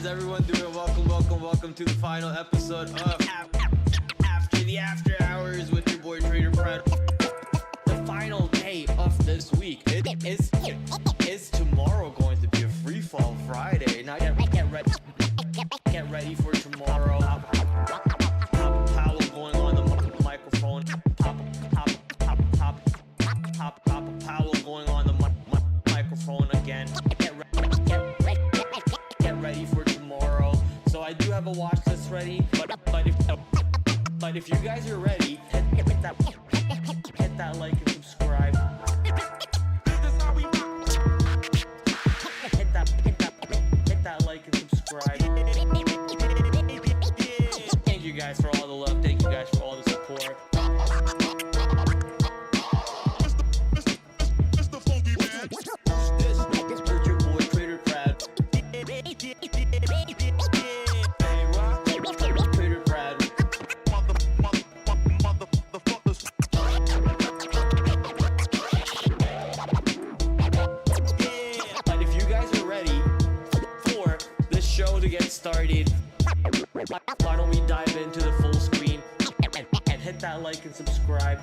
How's everyone doing? Welcome to the final episode of After the After Hours with your boy TraderPrad. The final day of this week is tomorrow going to be a free fall Friday. Now get ready for tomorrow. Powell going on the microphone. Powell going on the microphone again. Get ready for tomorrow. So I do have a watch list ready, but if you guys are ready, hit that like and subscribe. Hit that like and subscribe. Thank you guys for all the love. Thank you guys for all the support. This is your boy TraderPrad. TraderPrad. But if you guys are ready for this show to get started, why don't we dive into the full screen and hit that like and subscribe.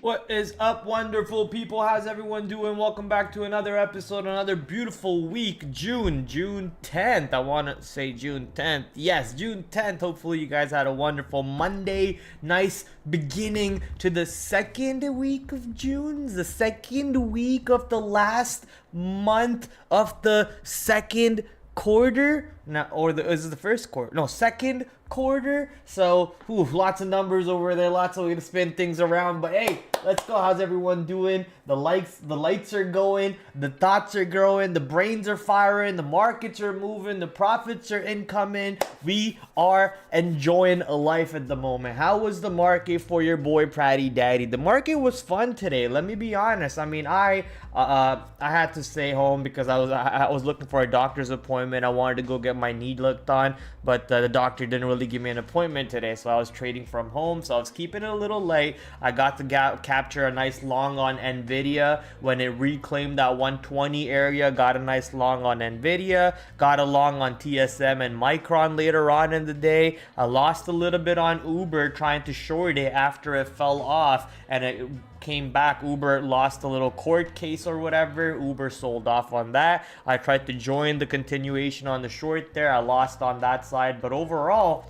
What is up, wonderful people? How's everyone doing? Welcome back to another episode, another beautiful week. June 10th. I want to say June 10th. Yes, June 10th. Hopefully you guys had a wonderful Monday. Nice beginning to the second week of June. The second week of the last month of the second quarter. Now, is it the first quarter? No, second quarter. So lots of numbers over there, lots of way to spin things around, but hey, let's go. How's everyone doing? The lights are going, the thoughts are growing, the brains are firing, the markets are moving, the profits are incoming. We are enjoying life at the moment. How was the market for your boy Praddy Daddy? The market was fun today, let me be honest. I mean, I had to stay home because I was looking for a doctor's appointment. I wanted to go get my knee looked on, but the doctor didn't really give me an appointment today, so I was trading from home, so I was keeping it a little late. I got to capture a nice long on Nvidia when it reclaimed that 120 area. Got a nice long on Nvidia, got a long on TSM and Micron later on in the day. I lost a little bit on Uber trying to short it after it fell off and it came back. Uber lost a little court case or whatever. Uber sold off on that. I tried to join the continuation on the short there. I lost on that side, but overall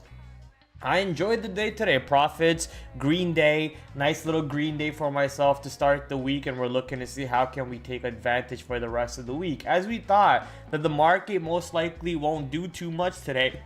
I enjoyed the day today. Profits, green day, nice little green day for myself to start the week, and we're looking to see how can we take advantage for the rest of the week. As we thought that the market most likely won't do too much today,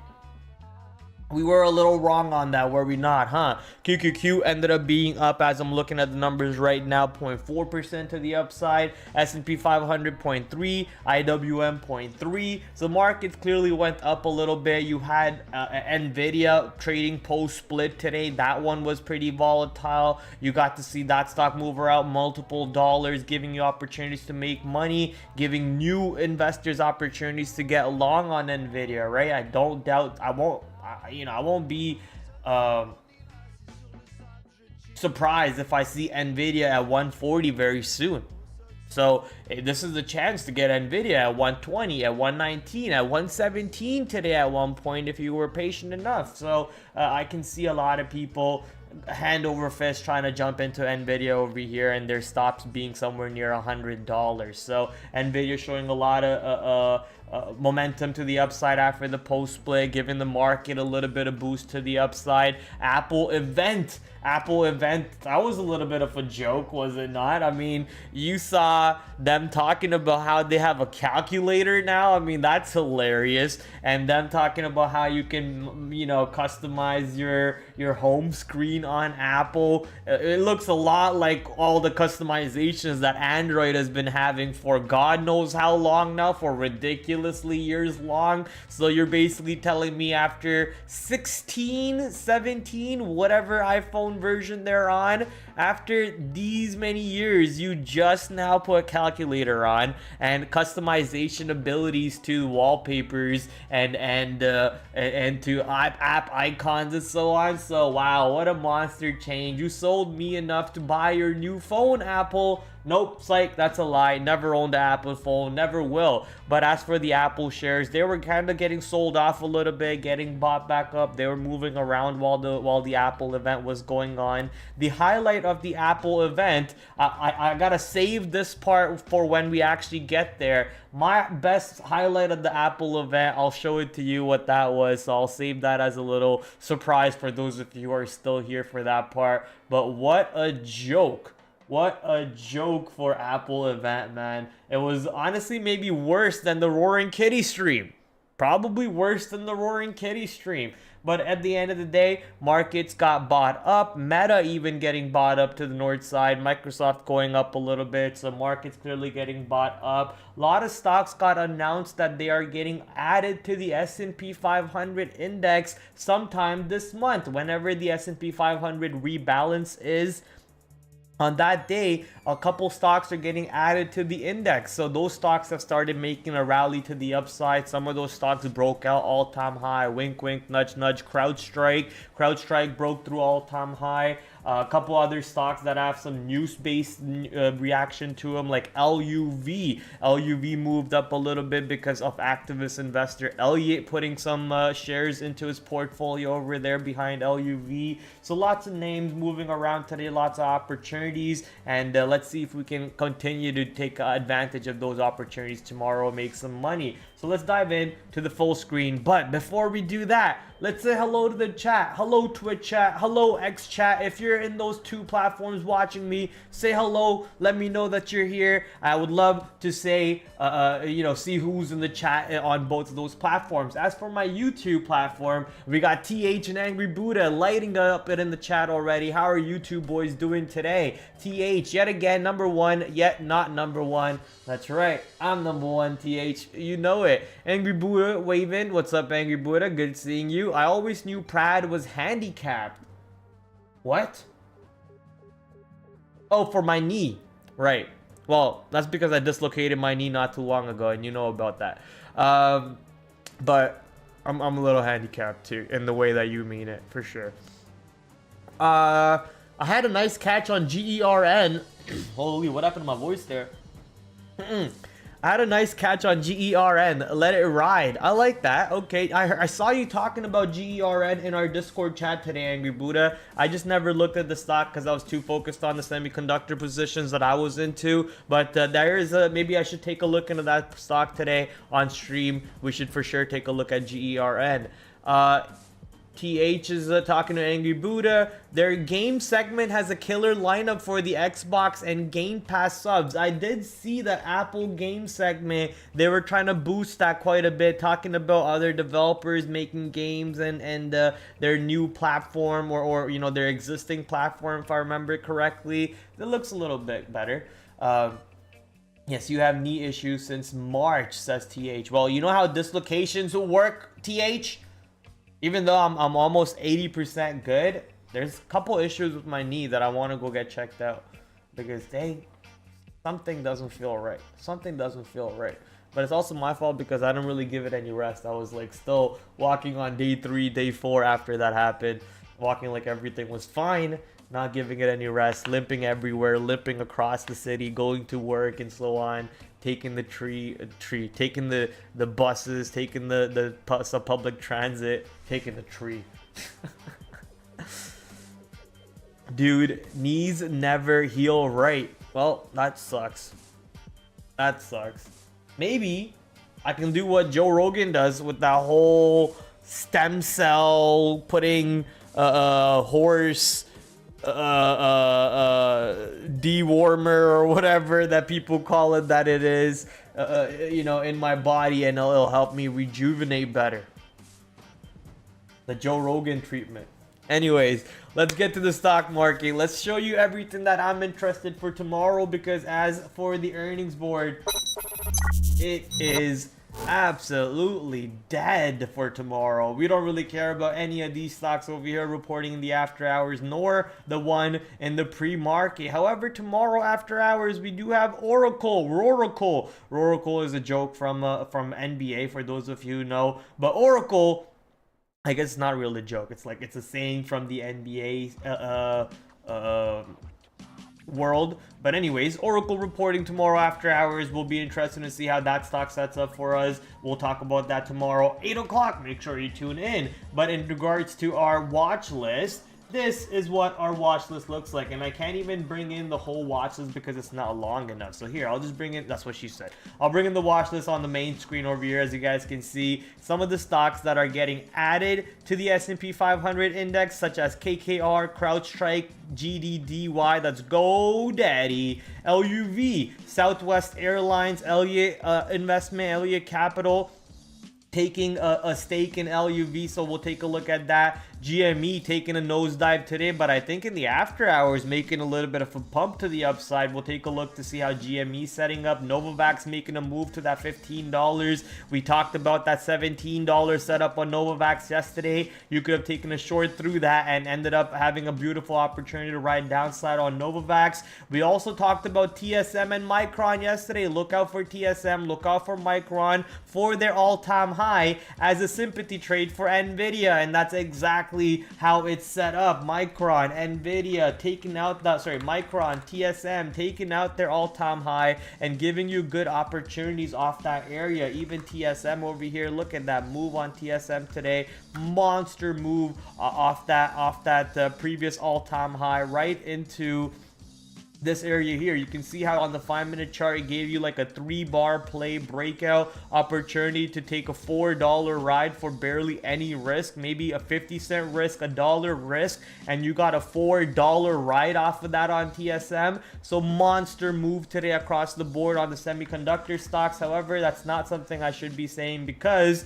we were a little wrong on that, were we not, huh? QQQ ended up being up, as I'm looking at the numbers right now, 0.4% to the upside. S&P 500 0.3, IWM 0.3. So markets clearly went up a little bit. You had Nvidia trading post split today. That one was pretty volatile. You got to see that stock move around multiple dollars, giving you opportunities to make money, giving new investors opportunities to get long on Nvidia, right? I don't doubt, I won't be surprised if I see Nvidia at 140 very soon. So this is the chance to get Nvidia at 120, at 119, at 117 today at one point if you were patient enough. So I can see a lot of people hand over fist trying to jump into Nvidia over here, and their stops being somewhere near $100. So Nvidia showing a lot of momentum to the upside after the post split, giving the market a little bit of boost to the upside. Apple event, that was a little bit of a joke, was it not? I mean, you saw them talking about how they have a calculator now. I mean, that's hilarious. And them talking about how you can, you know, customize your home screen on Apple. It looks a lot like all the customizations that Android has been having for God knows how long now, for ridiculously years long. So you're basically telling me after 16, 17, whatever iPhone version they're on, after these many years, you just now put a calculator on and customization abilities to wallpapers and to app icons and so on. So wow, what a monster change. You sold me enough to buy your new phone, Apple. Nope, psych, that's a lie. Never owned an Apple phone, never will. But as for the Apple shares, they were kind of getting sold off a little bit, getting bought back up. They were moving around while the Apple event was going on. The highlight of the Apple event, I gotta save this part for when we actually get there. My best highlight of the Apple event, I'll show it to you what that was. So I'll save that as a little surprise for those of you who are still here for that part. But what a joke. What a joke for Apple event, man. It was honestly maybe worse than the Roaring Kitty stream. Probably worse than the Roaring Kitty stream. But at the end of the day, markets got bought up. Meta even getting bought up to the north side. Microsoft going up a little bit. So markets clearly getting bought up. A lot of stocks got announced that they are getting added to the S&P 500 index sometime this month. Whenever the S&P 500 rebalance is, on that day, a couple stocks are getting added to the index. So those stocks have started making a rally to the upside. Some of those stocks broke out all-time high. Wink, wink, nudge, nudge. CrowdStrike broke through all-time high. A couple other stocks that have some news-based reaction to them, like LUV. LUV moved up a little bit because of activist investor Elliott putting some shares into his portfolio over there behind LUV. So lots of names moving around today, lots of opportunities, and let's see if we can continue to take advantage of those opportunities tomorrow, make some money. So let's dive in to the full screen. But before we do that, let's say hello to the chat. Hello Twitch chat. Hello X chat. If you're in those two platforms watching me, say hello. Let me know that you're here. I would love to say, see who's in the chat on both of those platforms. As for my YouTube platform, we got TH and Angry Buddha lighting up it in the chat already. How are you two boys doing today? TH, yet again, number one, yet not number one. That's right. I'm number one, TH. You know it. Angry Buddha waving. What's up, Angry Buddha? Good seeing you. I always knew Prad was handicapped. What? Oh, for my knee. Right. Well, that's because I dislocated my knee not too long ago, and you know about that. But I'm a little handicapped too, in the way that you mean it, for sure. I had a nice catch on GERN. Holy, what happened to my voice there? I had a nice catch on GERN. Let it ride. I like that. Okay, I saw you talking about GERN in our Discord chat today, Angry Buddha. I just never looked at the stock because I was too focused on the semiconductor positions that I was into. But there is maybe I should take a look into that stock today on stream. We should for sure take a look at GERN. TH is talking to Angry Buddha. Their game segment has a killer lineup for the Xbox and Game Pass subs. I did see that Apple game segment, they were trying to boost that quite a bit, talking about other developers making games and their new platform or their existing platform, if I remember correctly. It looks a little bit better. Yes, you have knee issues since March, says TH. Well, you know how dislocations will work, TH? Even though I'm almost 80% good, there's a couple issues with my knee that I want to go get checked out because something doesn't feel right. Something doesn't feel right. But it's also my fault because I didn't really give it any rest. I was like still walking on day 3, day 4 after that happened, walking like everything was fine, not giving it any rest, limping everywhere, limping across the city, going to work and so on. Taking the taking the buses, taking the public transit, taking the tree. Dude, knees never heal right. Well, that sucks. That sucks. Maybe I can do what Joe Rogan does with that whole stem cell putting horse dewormer or whatever that people call it that it is, you know, in my body, and it'll help me rejuvenate better. The Joe Rogan treatment. Anyways, let's get to the stock market. Let's show you everything that I'm interested for tomorrow, because as for the earnings board, it is absolutely dead for tomorrow. We don't really care about any of these stocks over here reporting in the after hours, nor the one in the pre-market. However, tomorrow after hours we do have Oracle. Oracle is a joke from NBA for those of you who know, but Oracle, I guess it's not really a joke. It's like it's a saying from the NBA world. But anyways, Oracle reporting tomorrow after hours. Will be interesting to see how that stock sets up for us. We'll talk about that tomorrow, 8 o'clock. Make sure you tune in. But in regards to our watch list, this is what our watch list looks like, and I can't even bring in the whole watch list because it's not long enough. So here, I'll just bring in, that's what she said, I'll bring in the watch list on the main screen over here. As you guys can see, some of the stocks that are getting added to the S&P 500 index, such as KKR, CrowdStrike, GDDY, that's GoDaddy, LUV, Southwest Airlines, Elliott Investment, Elliott Capital, taking a stake in LUV, so we'll take a look at that. GME taking a nosedive today, but I think in the after hours making a little bit of a pump to the upside. We'll take a look to see how GME setting up. Novavax making a move to that $15. We talked about that $17 setup on Novavax yesterday. You could have taken a short through that and ended up having a beautiful opportunity to ride downside on Novavax. We also talked about TSM and Micron yesterday. Look out for TSM, look out for Micron for their all-time high as a sympathy trade for Nvidia, and that's exactly how it's set up. Micron, Nvidia taking out that, Micron, TSM taking out their all-time high and giving you good opportunities off that area. Even TSM over here, look at that move on TSM today, monster move off that previous all-time high right into this area here. You can see how on the 5-minute chart it gave you like a 3-bar play breakout opportunity to take a $4 ride for barely any risk, maybe a 50-cent risk, a dollar risk, and you got a $4 ride off of that on TSM. So monster move today across the board on the semiconductor stocks. However, that's not something I should be saying, because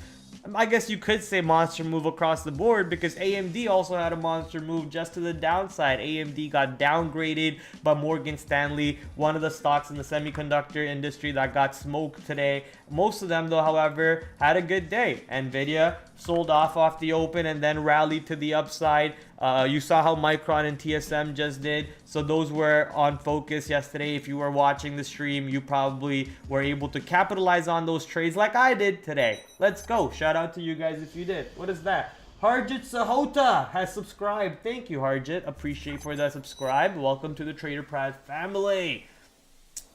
I guess you could say monster move across the board, because AMD also had a monster move just to the downside. AMD got downgraded by Morgan Stanley, one of the stocks in the semiconductor industry that got smoked today. Most of them, though, however, had a good day. Nvidia sold off the open and then rallied to the upside. You saw how Micron and TSM just did. So those were on focus yesterday. If you were watching the stream, you probably were able to capitalize on those trades like I did today. Let's go. Shout out to you guys if you did. What is that? Harjit Sahota has subscribed. Thank you, Harjit. Appreciate for that subscribe. Welcome to the TraderPrad family.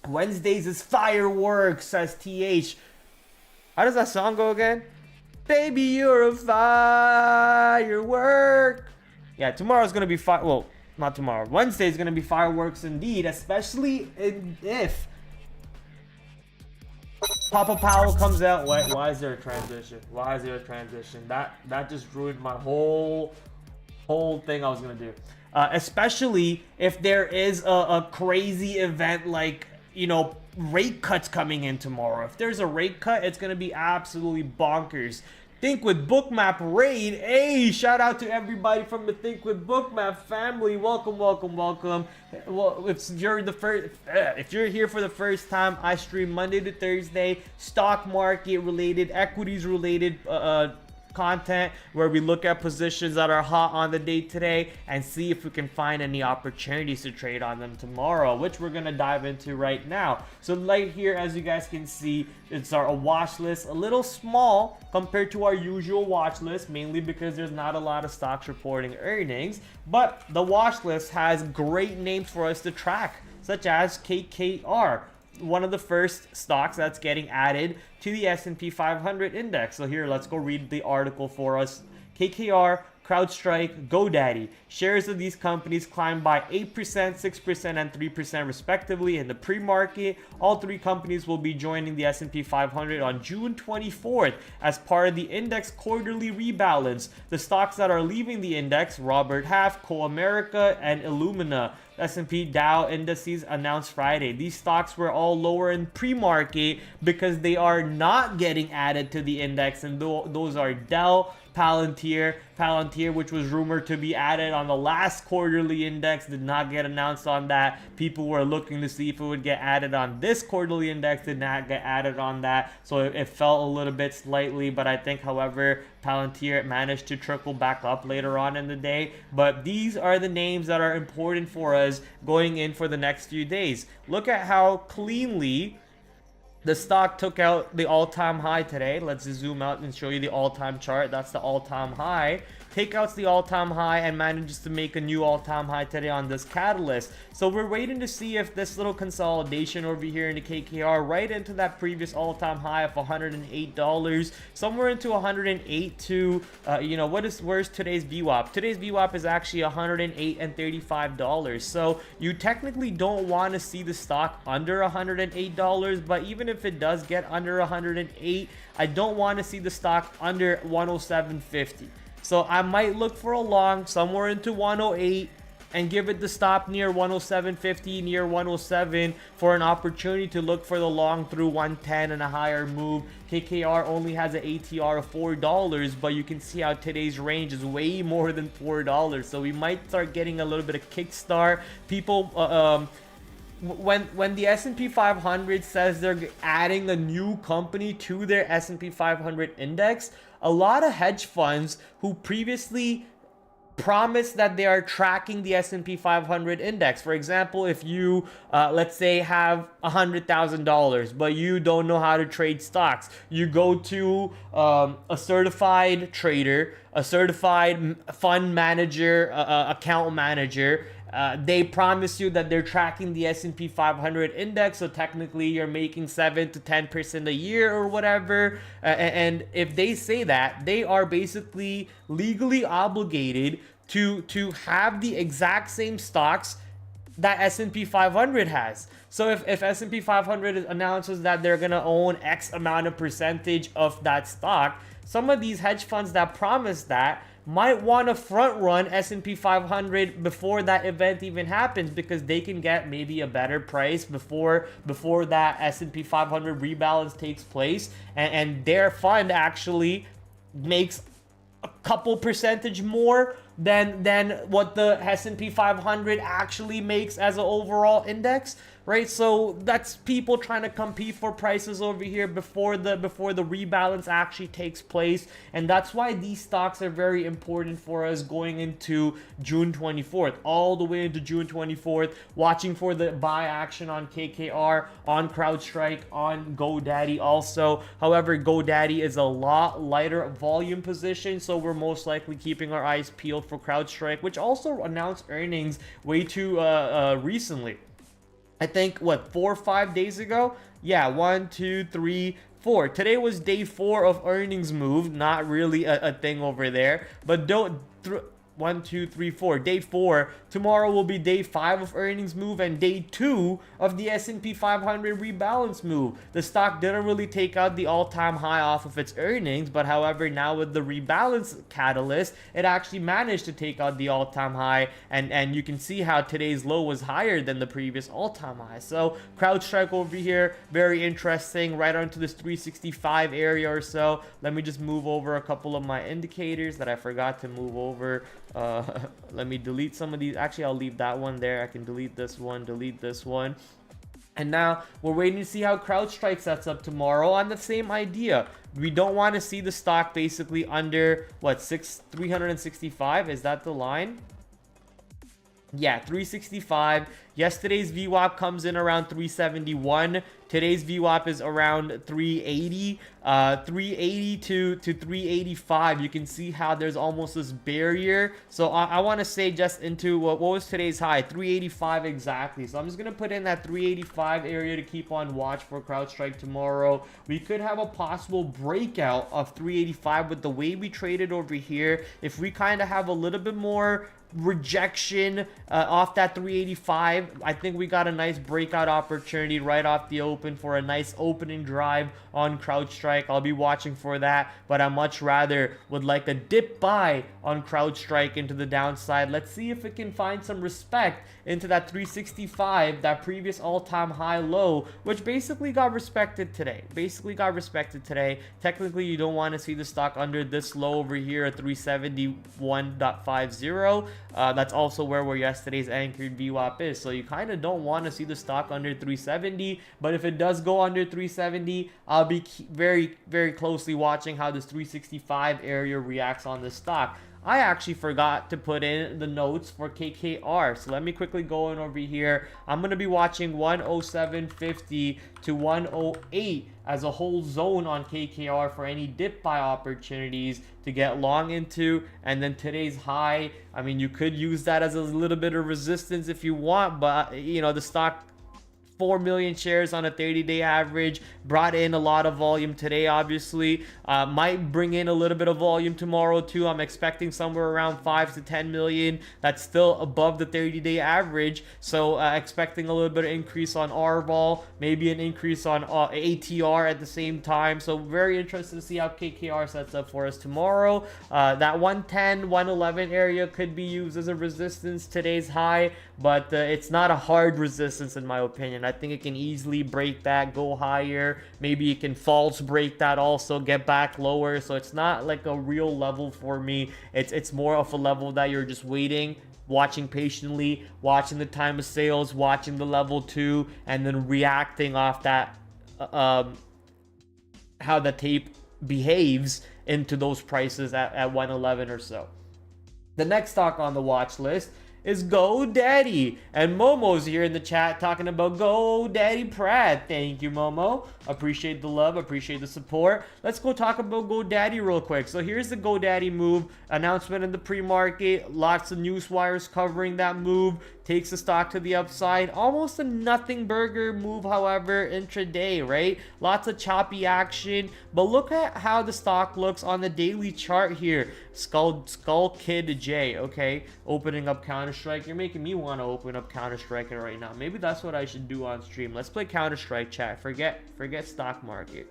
Wednesdays is fireworks, says TH. How does that song go again? Baby, you're a firework. Yeah, tomorrow's going to be well, not tomorrow. Wednesday's going to be fireworks indeed, especially if Papa Powell comes out. Wait, why is there a transition? Why is there a transition? That just ruined my whole thing I was going to do. Especially if there is a crazy event like, you know, rate cuts coming in tomorrow. If there's a rate cut, it's going to be absolutely bonkers. Think with Bookmap raid. Hey, shout out to everybody from the Think with Bookmap family. Welcome. Well, if you're here for the first time, I stream Monday to Thursday, stock market related, equities related content, where we look at positions that are hot on the day today and see if we can find any opportunities to trade on them tomorrow, which we're gonna dive into right now. So right here, as you guys can see, it's our watch list, a little small compared to our usual watch list, mainly because there's not a lot of stocks reporting earnings, but the watch list has great names for us to track, such as KKR, one of the first stocks that's getting added to the S&P 500 index. So here, let's go read the article for us. KKR CrowdStrike, GoDaddy. Shares of these companies climbed by 8%, 6%, and 3% respectively in the pre-market. All three companies will be joining the S&P 500 on June 24th as part of the index quarterly rebalance. The stocks that are leaving the index, Robert Half, Co-America, and Illumina. S&P Dow indices announced Friday. These stocks were all lower in pre-market because they are not getting added to the index, and those are Dell, Palantir, which was rumored to be added on the last quarterly index, did not get announced on that. People were looking to see if it would get added on this quarterly index, did not get added on that, so it fell a little bit slightly. But I think, however, Palantir managed to trickle back up later on in the day. But these are the names that are important for us going in for the next few days. Look at how cleanly the stock took out the all-time high today. Let's just zoom out and show you the all-time chart. That's the all-time high. Takeouts the all-time high and manages to make a new all-time high today on this catalyst. So we're waiting to see if this little consolidation over here in the KKR right into that previous all-time high of $108, somewhere into 108 to where's today's VWAP? Today's VWAP is actually $108 and $35. So you technically don't want to see the stock under $108, but even if it does get under 108, I don't want to see the stock under 107.50. So I might look for a long somewhere into 108 and give it the stop near 107.50, near 107 for an opportunity to look for the long through 110 and a higher move. KKR only has an ATR of $4, but you can see how today's range is way more than $4. So we might start getting a little bit of kickstart. People, when the S&P 500 says they're adding a new company to their S&P 500 index, a lot of hedge funds who previously promised that they are tracking the S&P 500 index. For example, if you, let's say, have $100,000, but you don't know how to trade stocks, you go to a certified trader, a certified fund manager, account manager. They promise you that they're tracking the S&P 500 index, so technically you're making 7 to 10% a year or whatever. And if they say that, they are basically legally obligated to have the exact same stocks that S&P 500 has. So if S&P 500 announces that they're gonna own X amount of percentage of that stock, some of these hedge funds that promise that might want to front run S&P 500 before that event even happens, because they can get maybe a better price before that S&P 500 rebalance takes place, and their fund actually makes a couple percentage more than what the S&P 500 actually makes as an overall index, right? So that's people trying to compete for prices over here before the rebalance actually takes place. And that's why these stocks are very important for us going into June 24th, all the way into June 24th, watching for the buy action on KKR, on CrowdStrike, on GoDaddy also. However, GoDaddy is a lot lighter volume position, so we're most likely keeping our eyes peeled for CrowdStrike, which also announced earnings way too recently. I think, 4 or 5 days ago? Yeah, 1, 2, 3, 4. Today was day 4 of earnings move. Not really a thing over there. But 1, 2, 3, 4. Day 4. Tomorrow will be day 5 of earnings move and day 2 of the S&P 500 rebalance move. The stock didn't really take out the all-time high off of its earnings, but however, now with the rebalance catalyst, it actually managed to take out the all-time high, and you can see how today's low was higher than the previous all-time high. So CrowdStrike over here, very interesting, right onto this 365 area or so. Let me just move over a couple of my indicators that I forgot to move over. Let me delete some of these. Actually, I'll leave that one there. I can delete this one, delete this one. And now we're waiting to see how CrowdStrike sets up tomorrow on the same idea. We don't want to see the stock basically under 365. Is that the line? Yeah, 365. Yesterday's VWAP comes in around 371. Today's VWAP is around 380. 380 to 385. You can see how there's almost this barrier. So I want to say just into what was today's high? 385 exactly. So I'm just going to put in that 385 area to keep on watch for CrowdStrike tomorrow. We could have a possible breakout of 385 with the way we traded over here. If we kind of have a little bit more rejection off that 385, I think we got a nice breakout opportunity right off the open for a nice opening drive on CrowdStrike. I'll be watching for that, but I much rather would like a dip buy on CrowdStrike into the downside. Let's see if it can find some respect into that 365, that previous all-time high low, which basically got respected today. Technically, you don't want to see the stock under this low over here at 371.50. That's also where yesterday's anchored VWAP is. So you kind of don't want to see the stock under 370. But if it does go under 370, I'll be very, very closely watching how this 365 area reacts on the stock. I actually forgot to put in the notes for KKR. So let me quickly go in over here. I'm going to be watching 107.50 to 108 as a whole zone on KKR for any dip buy opportunities to get long into. And then today's high, I mean, you could use that as a little bit of resistance if you want, but you know, the stock 4 million shares on a 30-day average, brought in a lot of volume today, obviously. Might bring in a little bit of volume tomorrow too. I'm expecting somewhere around 5 to 10 million. That's still above the 30-day average. So expecting a little bit of increase on R-Vol, maybe an increase on ATR at the same time. So very interested to see how KKR sets up for us tomorrow. That 110, 111 area could be used as a resistance, today's high, but it's not a hard resistance in my opinion. I think it can easily break that, go higher. Maybe it can false break that also, get back lower. So it's not like a real level for me. It's more of a level that you're just waiting, watching patiently, watching the time of sales, watching the level 2, and then reacting off that, how the tape behaves into those prices at 111 or so. The next stock on the watch list is GoDaddy, and Momo's here in the chat talking about GoDaddy Prad. Thank you, Momo. Appreciate the love, appreciate the support. Let's go talk about GoDaddy real quick. So here's the GoDaddy move announcement in the pre-market. Lots of news wires covering that move. Takes the stock to the upside. Almost a nothing burger move, however, intraday, right? Lots of choppy action. But look at how the stock looks on the daily chart here. Skull Kid J, okay? Opening up Counter-Strike. You're making me want to open up Counter-Strike right now. Maybe that's what I should do on stream. Let's play Counter-Strike, chat. Forget stock market.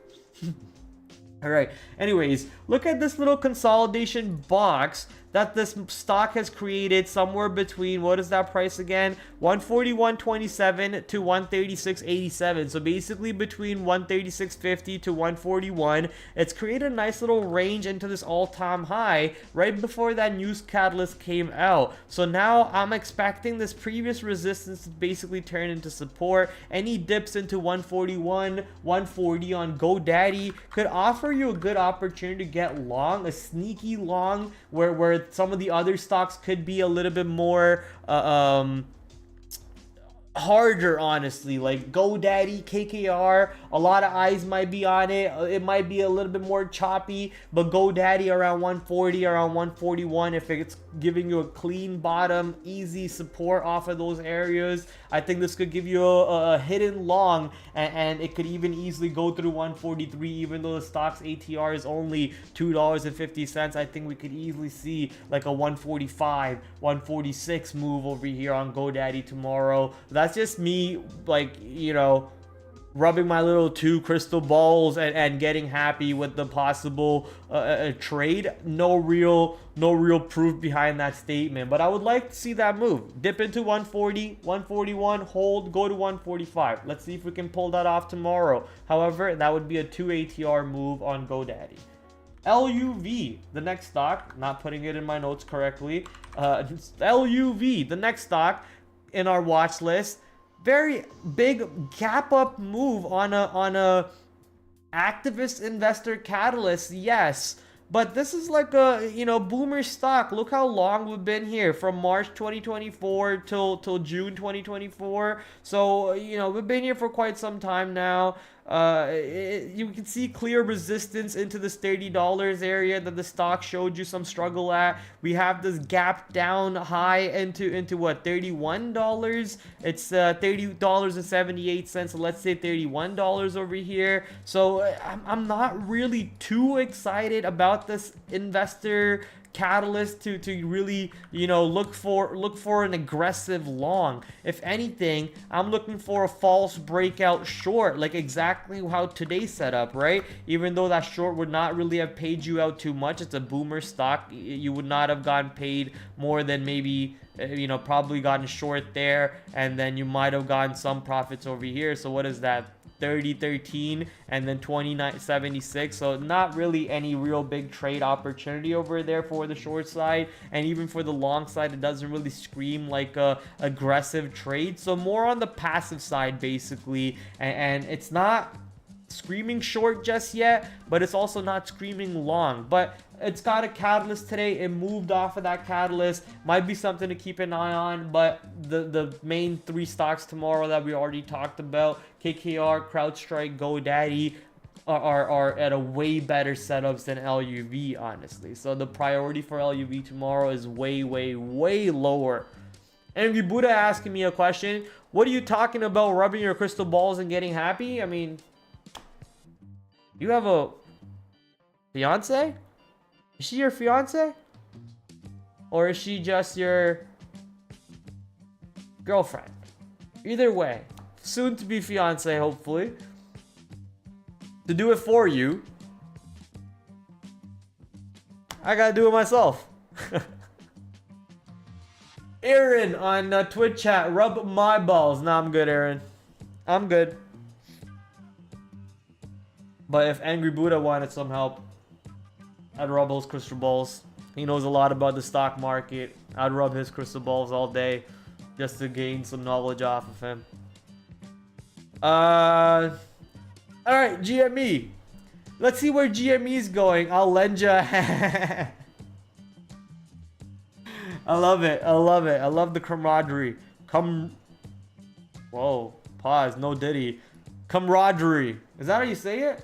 All right. Anyways, look at this little consolidation box that this stock has created somewhere between, what is that price again? 141.27 to 136.87. So basically between 136.50 to 141. It's created a nice little range into this all-time high right before that news catalyst came out. So now I'm expecting this previous resistance to basically turn into support. Any dips into 141, 140 on GoDaddy could offer you a good opportunity to get long, a sneaky long, where some of the other stocks could be a little bit more harder, honestly. Like GoDaddy, KKR, a lot of eyes might be on it. It might be a little bit more choppy, but GoDaddy around 140, around 141, if it's giving you a clean bottom, easy support off of those areas, I think this could give you a hidden long, and it could even easily go through 143, even though the stock's ATR is only $2.50. I think we could easily see like a 145, 146 move over here on GoDaddy tomorrow. That's just me, like, you know, rubbing my little two crystal balls and getting happy with the possible trade. No real proof behind that statement, but I would like to see that move. Dip into 140, 141, hold, go to 145. Let's see if we can pull that off tomorrow. However, that would be a 2 ATR move on GoDaddy. LUV, the next stock, not putting it in my notes correctly. LUV, the next stock in our watch list. Very big gap up move on a activist investor catalyst, yes, But this is like a, you know, boomer stock. Look how long we've been here, from March 2024 till June 2024. So, you know, we've been here for quite some time now. You can see clear resistance into this $30 area that the stock showed you some struggle at. We have this gap down high into what, $31. It's $30.78, so let's say $31 over here. So I'm not really too excited about this investor catalyst to really, you know, look for an aggressive long. If anything, I'm looking for a false breakout short, like exactly how today's set up, right? Even though that short would not really have paid you out too much, it's a boomer stock, you would not have gotten paid more than maybe, you know, probably gotten short there, and then you might have gotten some profits over here. So what is that? 30.13 and then 29.76. So not really any real big trade opportunity over there for the short side, and even for the long side, it doesn't really scream like a aggressive trade. So more on the passive side basically, and it's not screaming short just yet, but it's also not screaming long. But it's got a catalyst today. It moved off of that catalyst. Might be something to keep an eye on. But the main three stocks tomorrow that we already talked about, KKR, CrowdStrike, GoDaddy, are at a way better setups than LUV, honestly. So the priority for LUV tomorrow is way lower. Angry Buddha asking me a question. What are you talking about, rubbing your crystal balls and getting happy? I mean, you have a fiance? Is she your fiance? Or is she just your girlfriend? Either way, soon to be fiance, hopefully. To do it for you, I gotta do it myself. Aaron on Twitch chat, rub my balls. Nah, I'm good, Aaron. I'm good. But if Angry Buddha wanted some help, I'd rub those crystal balls. He knows a lot about the stock market. I'd rub his crystal balls all day just to gain some knowledge off of him. Alright, GME. Let's see where GME is going. I'll lend you a hand. I love it. I love it. I love the camaraderie. Whoa. Pause. No Diddy. Camaraderie. Is that how you say it?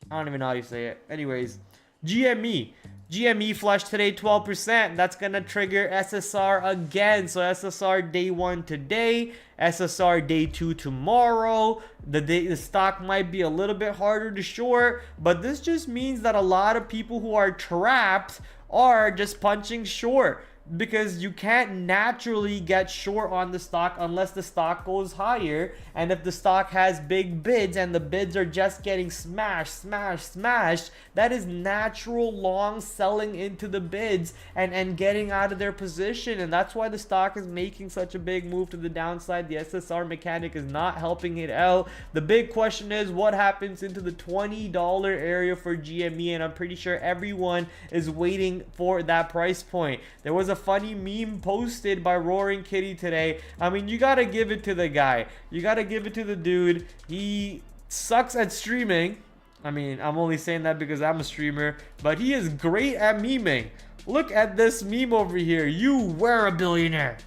I don't even know how you say it. Anyways. GME. GME flush today 12%. That's gonna trigger SSR again. So SSR day 1 today, SSR day 2 tomorrow. The stock might be a little bit harder to short, but this just means that a lot of people who are trapped are just punching short, because you can't naturally get short on the stock unless the stock goes higher. And if the stock has big bids and the bids are just getting smashed, that is natural long selling into the bids and getting out of their position. And that's why the stock is making such a big move to the downside. The SSR mechanic is not helping it out. The big question is what happens into the $20 area for GME, and I'm pretty sure everyone is waiting for that price point. There was a funny meme posted by Roaring Kitty today. I mean, you gotta give it to the guy. You gotta give it to the dude. He sucks at streaming. I mean, I'm only saying that because I'm a streamer, but he is great at memeing. Look at this meme over here. You were a billionaire.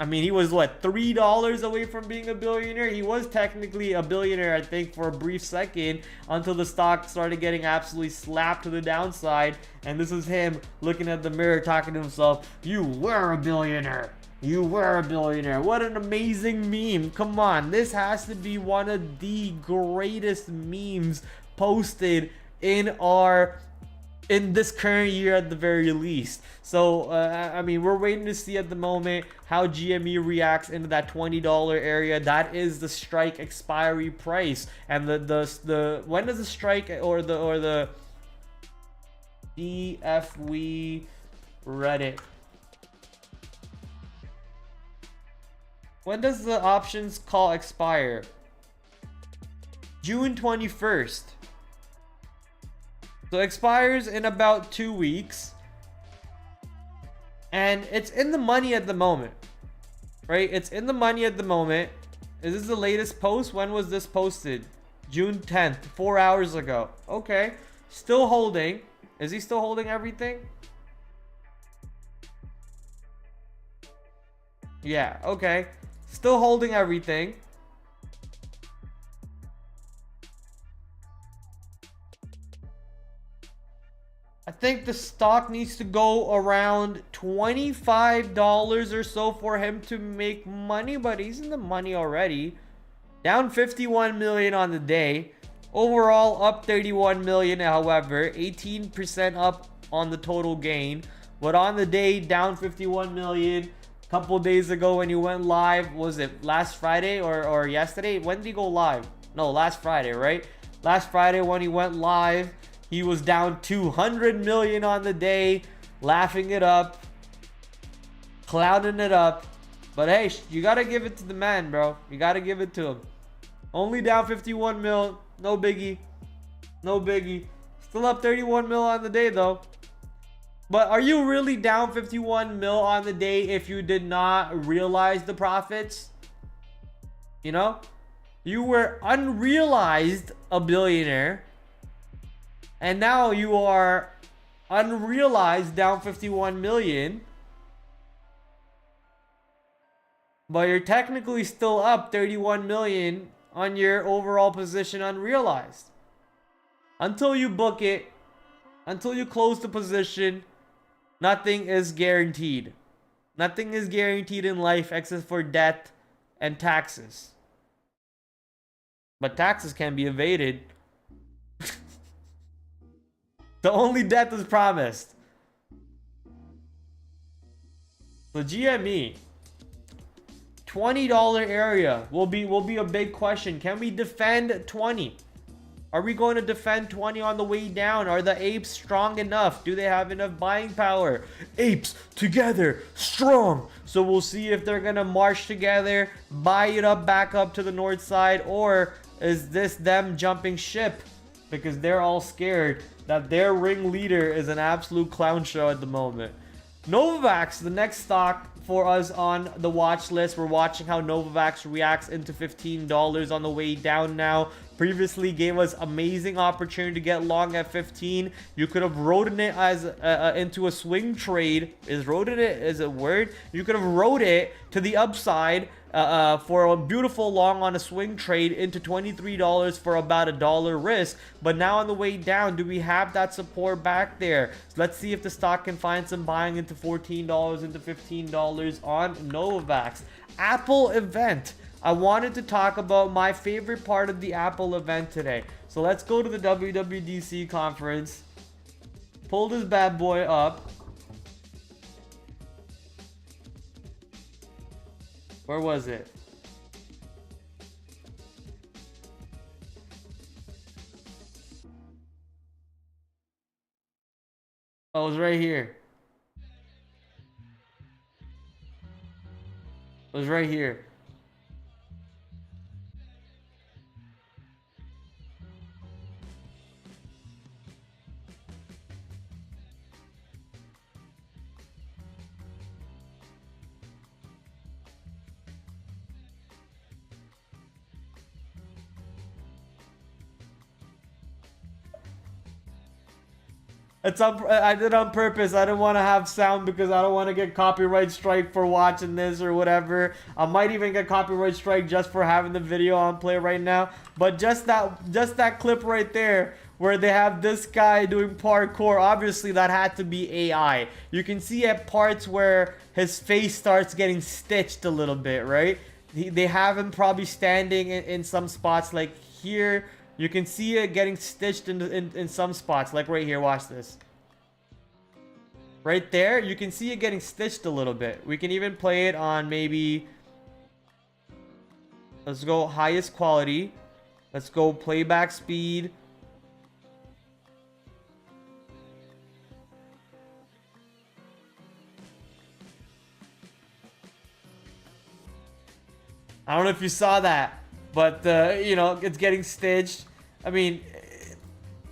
I mean, he was what, $3 away from being a billionaire? He was technically a billionaire, I think, for a brief second, until the stock started getting absolutely slapped to the downside. And this is him looking at the mirror, talking to himself. You were a billionaire. You were a billionaire. What an amazing meme. Come on. This has to be one of the greatest memes posted in this current year at the very least. So I mean, we're waiting to see at the moment how GME reacts into that $20 area. That is the strike expiry price. And the when does the strike or the DFW Reddit, when does the options call expire? June 21st. So it expires in about 2 weeks. And it's in the money at the moment. Right? It's in the money at the moment. Is this the latest post? When was this posted? June 10th, 4 hours ago. Okay. Still holding. Is he still holding everything? Yeah, okay. Still holding everything. I think the stock needs to go around $25 or so for him to make money, but he's in the money already. Down 51 million on the day. Overall up 31 million, however, 18% up on the total gain. But on the day, down 51 million. Couple days ago when you went live, was it last Friday or yesterday? When did he go live? No, last Friday, right? Last Friday when he went live, he was down 200 million on the day, laughing it up, clowning it up. But hey, you gotta give it to the man, bro. You gotta give it to him. Only down 51 mil, no biggie, no biggie. Still up 31 mil on the day though. But are you really down 51 mil on the day if you did not realize the profits? You know? You were unrealized a billionaire. And now you are unrealized down 51 million. But you're technically still up 31 million on your overall position unrealized. Until you book it, until you close the position, nothing is guaranteed. Nothing is guaranteed in life except for debt and taxes. But taxes can be evaded. The only death is promised. So GME, $20 area will be a big question. Can we defend 20? Are we going to defend 20 on the way down? Are the apes strong enough? Do they have enough buying power? Apes together, strong. So we'll see if they're going to march together, buy it up back up to the north side, or is this them jumping ship? Because they're all scared that their ringleader is an absolute clown show at the moment. Novavax, the next stock for us on the watch list. We're watching how Novavax reacts into $15 on the way down now. Previously gave us amazing opportunity to get long at 15. You could have rode it as into a swing trade. Is rode it is a word? You could have rode it to the upside for a beautiful long on a swing trade into $23 for about $1 risk. But now on the way down, do we have that support back there? So let's see if the stock can find some buying into $14, into $15 on Novavax. Apple event. I wanted to talk about my favorite part of the Apple event today. So let's go to the WWDC conference. Pull this bad boy up. Where was it? Oh, it was right here. It was right here. I did it on purpose. I didn't want to have sound because I don't want to get copyright strike for watching this or whatever. I might even get copyright strike just for having the video on play right now. But just that clip right there where they have this guy doing parkour, obviously that had to be AI. You can see at parts where his face starts getting stitched a little bit, right? They have him probably standing in some spots like here. You can see it getting stitched in some spots, like right here. Watch this. Right there, you can see it getting stitched a little bit. We can even play it on maybe... Let's go highest quality. Let's go playback speed. I don't know if you saw that, but you know, it's getting stitched. I mean,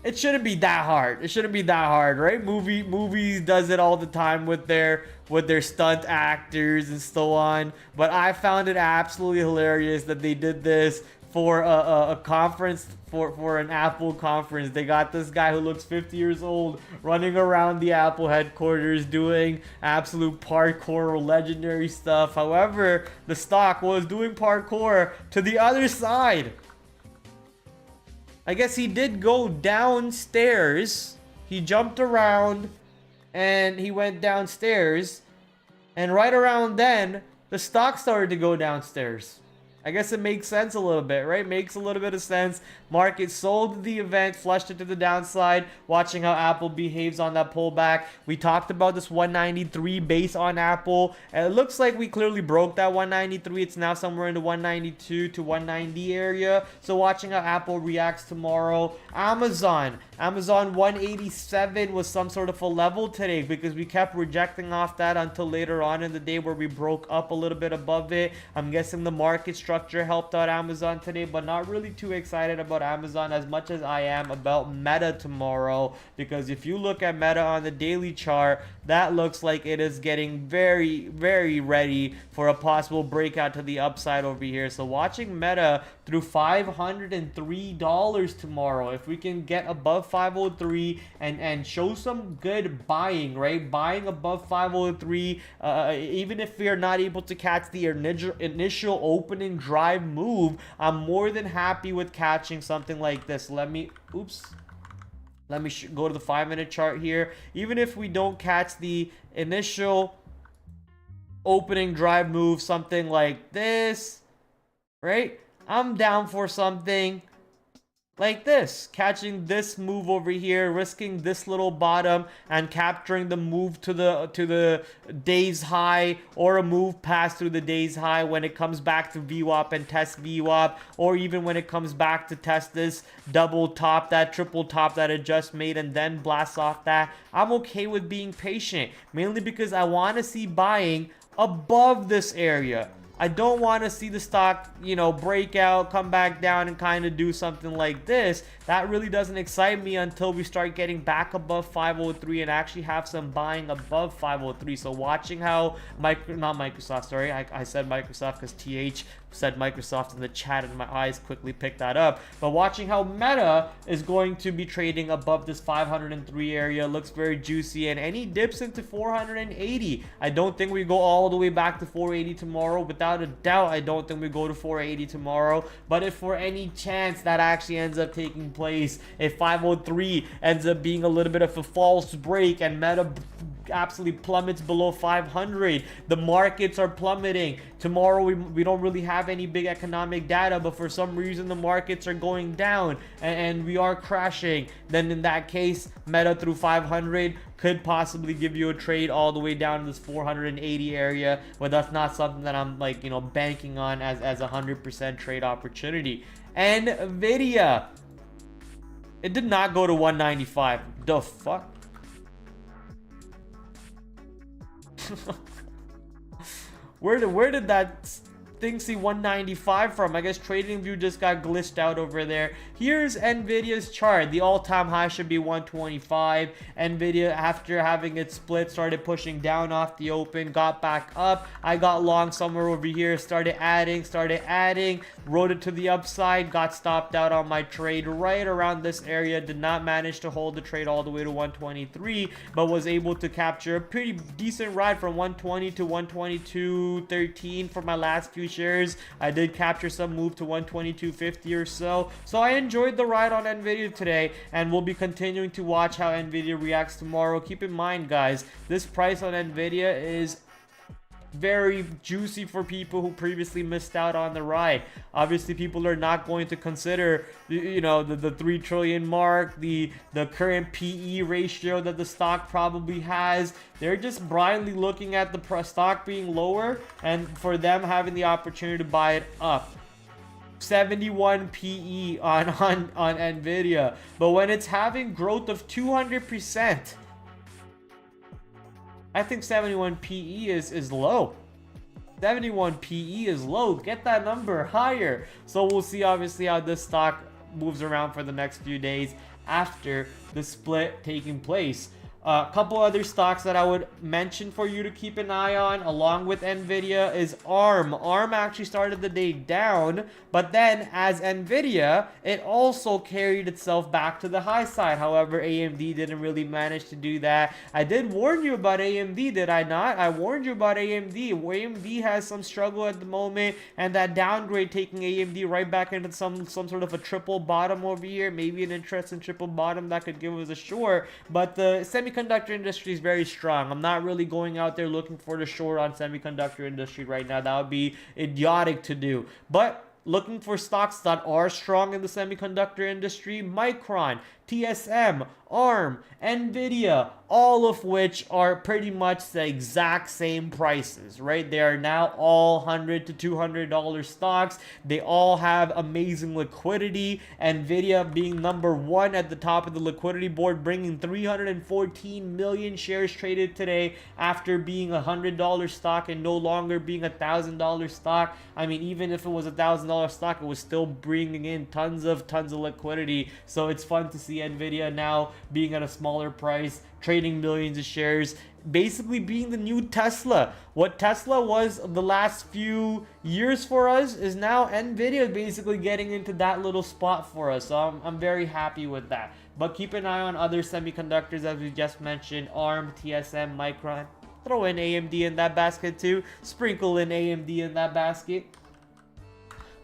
it shouldn't be that hard. It shouldn't be that hard, right? Movies does it all the time with their stunt actors and so on. But I found it absolutely hilarious that they did this for a conference, for an Apple conference. They got this guy who looks 50 years old running around the Apple headquarters doing absolute parkour, legendary stuff. However, the stock was doing parkour to the other side. I guess he did go downstairs. He jumped around and he went downstairs. And right around then, the stock started to go downstairs. I guess it makes sense a little bit, right? Makes a little bit of sense. Market sold the event, flushed it to the downside, watching how Apple behaves on that pullback. We talked about this 193 base on Apple, and it looks like we clearly broke that 193. It's now somewhere in the 192 to 190 area. So watching how Apple reacts tomorrow. Amazon 187 was some sort of a level today because we kept rejecting off that until later on in the day where we broke up a little bit above it. I'm guessing the market structure helped out Amazon today, but not really too excited about Amazon as much as I am about Meta tomorrow, because if you look at Meta on the daily chart, that looks like it is getting very, very ready for a possible breakout to the upside over here. So watching Meta through $503 tomorrow, if we can get above 503 and show some good buying, right? Buying above 503, even if we are not able to catch the initial opening drive move, I'm more than happy with catching something like this. Let me go to the 5-minute chart here. Even if we don't catch the initial opening drive move, something like this, right? I'm down for something like this, catching this move over here, risking this little bottom and capturing the move to the day's high, or a move past through the day's high when it comes back to VWAP and test VWAP, or even when it comes back to test this double top, that triple top that it just made, and then blast off that. I'm okay with being patient, mainly because I want to see buying above this area. I don't want to see the stock, break out, come back down, and kind of do something like this. That really doesn't excite me until we start getting back above 503 and actually have some buying above 503. So watching how I said Microsoft because TH said Microsoft in the chat and my eyes quickly picked that up. But watching how Meta is going to be trading above this 503 area looks very juicy, and any dips into 480. I don't think we go all the way back to 480 tomorrow. Without a doubt, I don't think we go to 480 tomorrow. But if for any chance that actually ends up taking place, if 503 ends up being a little bit of a false break and Meta absolutely plummets below 500, the markets are plummeting tomorrow. We don't really have any big economic data, but for some reason the markets are going down and we are crashing. Then in that case, Meta through 500 could possibly give you a trade all the way down to this 480 area, but that's not something that I'm banking on as 100% trade opportunity. Nvidia, it did not go to 195. The fuck? Where did that thing see 195 from? I guess TradingView just got glitched out over there. Here's Nvidia's chart. The all-time high should be 125. Nvidia, after having it split, started pushing down off the open, got back up. I got long somewhere over here, started adding, rode it to the upside, got stopped out on my trade right around this area. Did not manage to hold the trade all the way to 123, but was able to capture a pretty decent ride from 120 to 122.13 for my last few shares. I did capture some move to 122.50 or so. So I enjoyed the ride on Nvidia today, and we'll be continuing to watch how Nvidia reacts tomorrow. Keep in mind, guys, this price on Nvidia is very juicy for people who previously missed out on the ride. Obviously, people are not going to consider the 3 trillion mark, the current PE ratio that the stock probably has. They're just blindly looking at the stock being lower and for them having the opportunity to buy it up. 71 PE on Nvidia, but when it's having growth of 200%, I think 71 PE is low. 71 PE is low. Get that number higher. So we'll see obviously how this stock moves around for the next few days after the split taking place. A couple other stocks that I would mention for you to keep an eye on along with Nvidia is ARM. ARM actually started the day down, but then as Nvidia, it also carried itself back to the high side. However, AMD didn't really manage to do that. I did warn you about AMD, did I not? I warned you about AMD. AMD has some struggle at the moment, and that downgrade taking AMD right back into some sort of a triple bottom over here. Maybe an interesting triple bottom that could give us a short, but the semiconductor industry is very strong. I'm not really going out there looking for the short on semiconductor industry right now. That would be idiotic to do. But looking for stocks that are strong in the semiconductor industry, Micron, TSM, ARM, Nvidia, all of which are pretty much the exact same prices, right? They are now all $100 to $200 stocks. They all have amazing liquidity. Nvidia being number one at the top of the liquidity board, bringing 314 million shares traded today after being a $100 stock and no longer being a $1,000 stock. I mean, even if it was a $1,000 stock, it was still bringing in tons of liquidity. So it's fun to see Nvidia now being at a smaller price, trading millions of shares, basically being the new Tesla. What Tesla was the last few years for us is now Nvidia basically getting into that little spot for us. So I'm very happy with that. But keep an eye on other semiconductors as we just mentioned, ARM, TSM, Micron. Throw in AMD in that basket too. Sprinkle in AMD in that basket.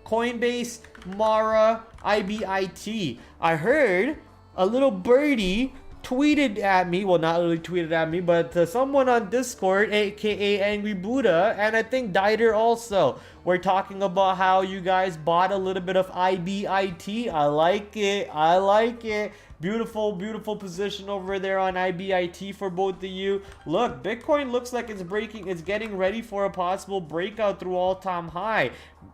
Coinbase, Mara, IBIT. I heard a little birdie tweeted at me, well, not really tweeted at me, but someone on Discord, aka Angry Buddha, and I think Dieter also, we're talking about how you guys bought a little bit of IBIT. I like it. I like it. Beautiful, beautiful position over there on IBIT for both of you. Look, Bitcoin looks like it's getting ready for a possible breakout through all-time high.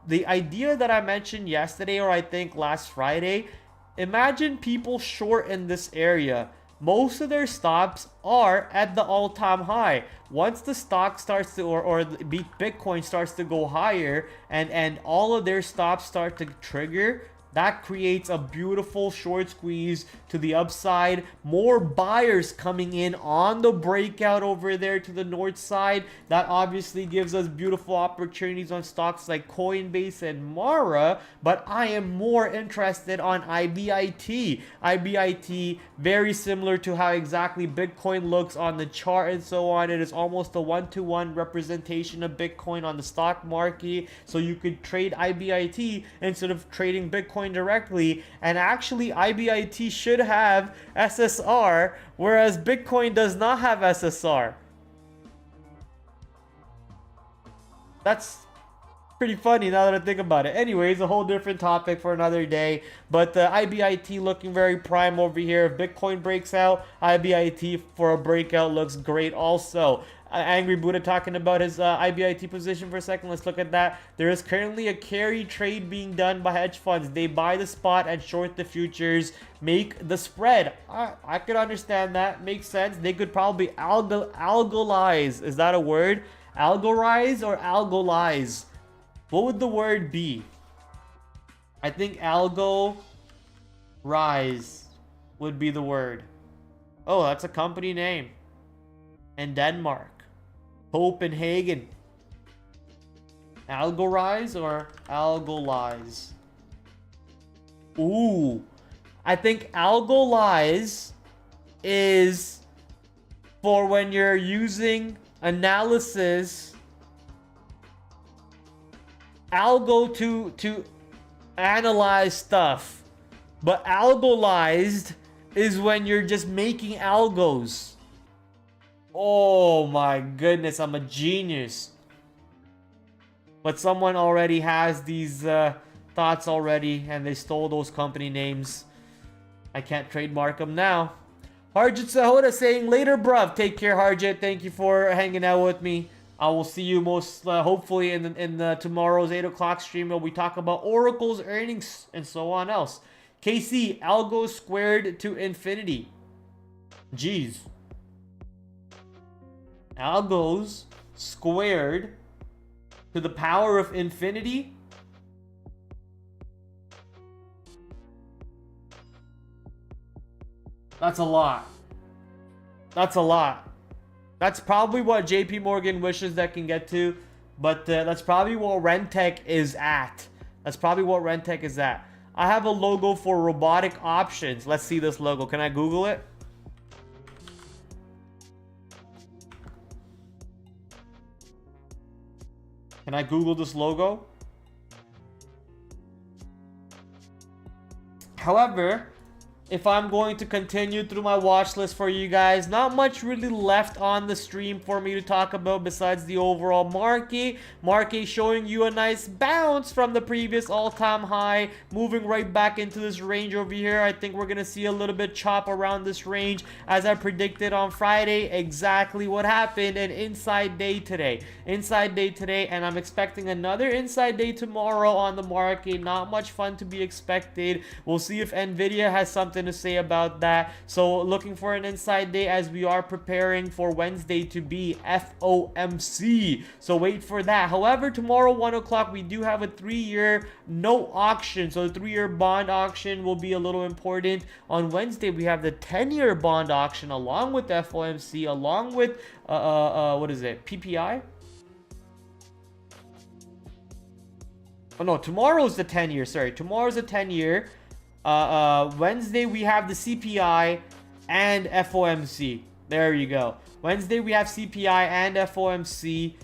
The idea that I mentioned yesterday, or I think last Friday, imagine people short in this area. Most of their stops are at the all-time high. Once the stock starts to, or Bitcoin starts to go higher, and all of their stops start to trigger, that creates a beautiful short squeeze to the upside. More buyers coming in on the breakout over there to the north side. That obviously gives us beautiful opportunities on stocks like Coinbase and Mara. But I am more interested on IBIT. IBIT, very similar to how exactly Bitcoin looks on the chart and so on. It is almost a one-to-one representation of Bitcoin on the stock market. So you could trade IBIT instead of trading Bitcoin directly, and actually IBIT should have SSR, whereas Bitcoin does not have SSR. That's pretty funny now that I think about it. Anyways, a whole different topic for another day, but IBIT looking very prime over here. If Bitcoin breaks out, IBIT for a breakout looks great also. Angry Buddha talking about his IBIT position for a second. Let's look at that. There is currently a carry trade being done by hedge funds. They buy the spot and short the futures, make the spread. I could understand that. Makes sense. They could probably algolize. Is that a word? Algorize or algolize? What would the word be? I think algo rise would be the word. Oh, that's a company name. In Denmark. Copenhagen. Algorize or algolize? Ooh. I think algolize is for when you're using analysis. Algo to analyze stuff. But algolized is when you're just making algos. Oh my goodness, I'm a genius. But someone already has these thoughts already, and they stole those company names. I can't trademark them now. Harjit Sahoda saying, later bruv. Take care, Harjit. Thank you for hanging out with me. I will see you most hopefully in tomorrow's 8 o'clock stream where we talk about Oracle's earnings and so on else. KC, algo squared to infinity. Jeez. Algos squared to the power of infinity? That's a lot. That's a lot. That's probably what JP Morgan wishes that can get to, but that's probably what Rentec is at. That's probably what Rentec is at. I have a logo for robotic options. Let's see this logo. Can I Google it? Can I Google this logo? However, if I'm going to continue through my watch list for you guys, not much really left on the stream for me to talk about besides the overall market. Market showing you a nice bounce from the previous all-time high, moving right back into this range over here. I think we're going to see a little bit chop around this range as I predicted on Friday. Exactly what happened. An inside day today. Inside day today, and I'm expecting another inside day tomorrow on the market. Not much fun to be expected. We'll see if Nvidia has something to say about that. So looking for an inside day as we are preparing for Wednesday to be FOMC. So wait for that. However, tomorrow 1 o'clock we do have a 3-year note auction. So the 3-year bond auction will be a little important. On Wednesday we have the 10-year bond auction along with FOMC, along with what is it? PPI? Oh no, tomorrow's the 10-year. Sorry, tomorrow's the 10-year. Wednesday we have the CPI and FOMC. There you go. Wednesday we have CPI and FOMC.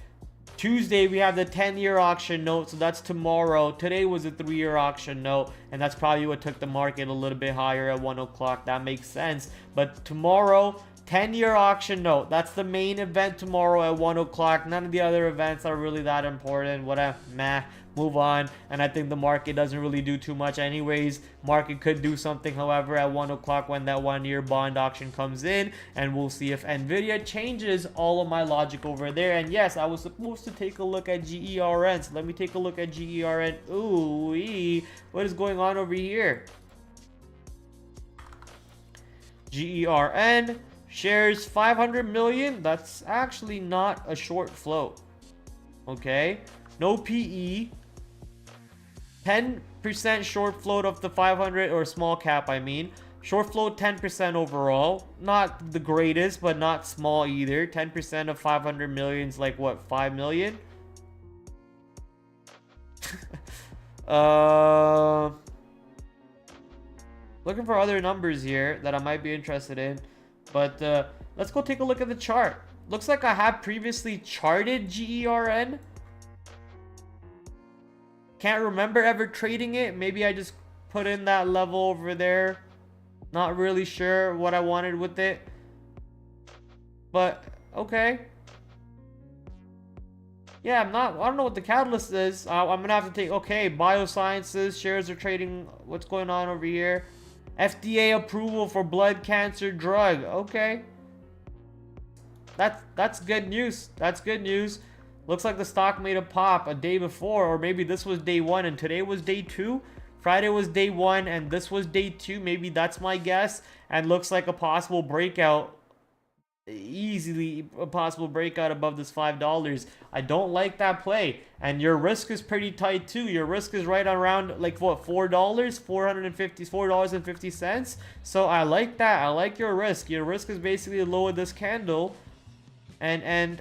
Tuesday we have the 10-year auction note, so that's tomorrow. Today was a 3-year auction note, and that's probably what took the market a little bit higher at 1 o'clock. That makes sense. But tomorrow, 10-year auction note. That's the main event tomorrow at 1 o'clock. None of the other events are really that important. Whatever, meh. Move on. And I think the market doesn't really do too much anyways. Market could do something, however, at 1 o'clock when that 1-year bond auction comes in, and we'll see if Nvidia changes all of my logic over there. And yes, I was supposed to take a look at GERN, so let me take a look at GERN. Ooh, what is going on over here? GERN shares 500 million. That's actually not a short float. Okay, no PE. 10% short float of the 500, or small cap, I mean. Short float 10% overall. Not the greatest, but not small either. 10% of 500 million is like what, 5 million? Looking for other numbers here that I might be interested in. But let's go take a look at the chart. Looks like I have previously charted GERN. Can't remember ever trading it. Maybe I just put in that level over there. Not really sure what I wanted with it. But okay. Yeah, I don't know what the catalyst is. I'm gonna have to take, okay, biosciences shares are trading. What's going on over here? FDA approval for blood cancer drug. Okay. That's good news. That's good news. Looks like the stock made a pop a day before, or maybe this was day 1 and today was day 2. Friday was day 1 and this was day 2. Maybe that's my guess. And looks like a possible breakout. Easily a possible breakout above this $5. I don't like that play. And your risk is pretty tight too. Your risk is right around like what, $4? $4.50. So I like that. I like your risk. Your risk is basically low in this candle. And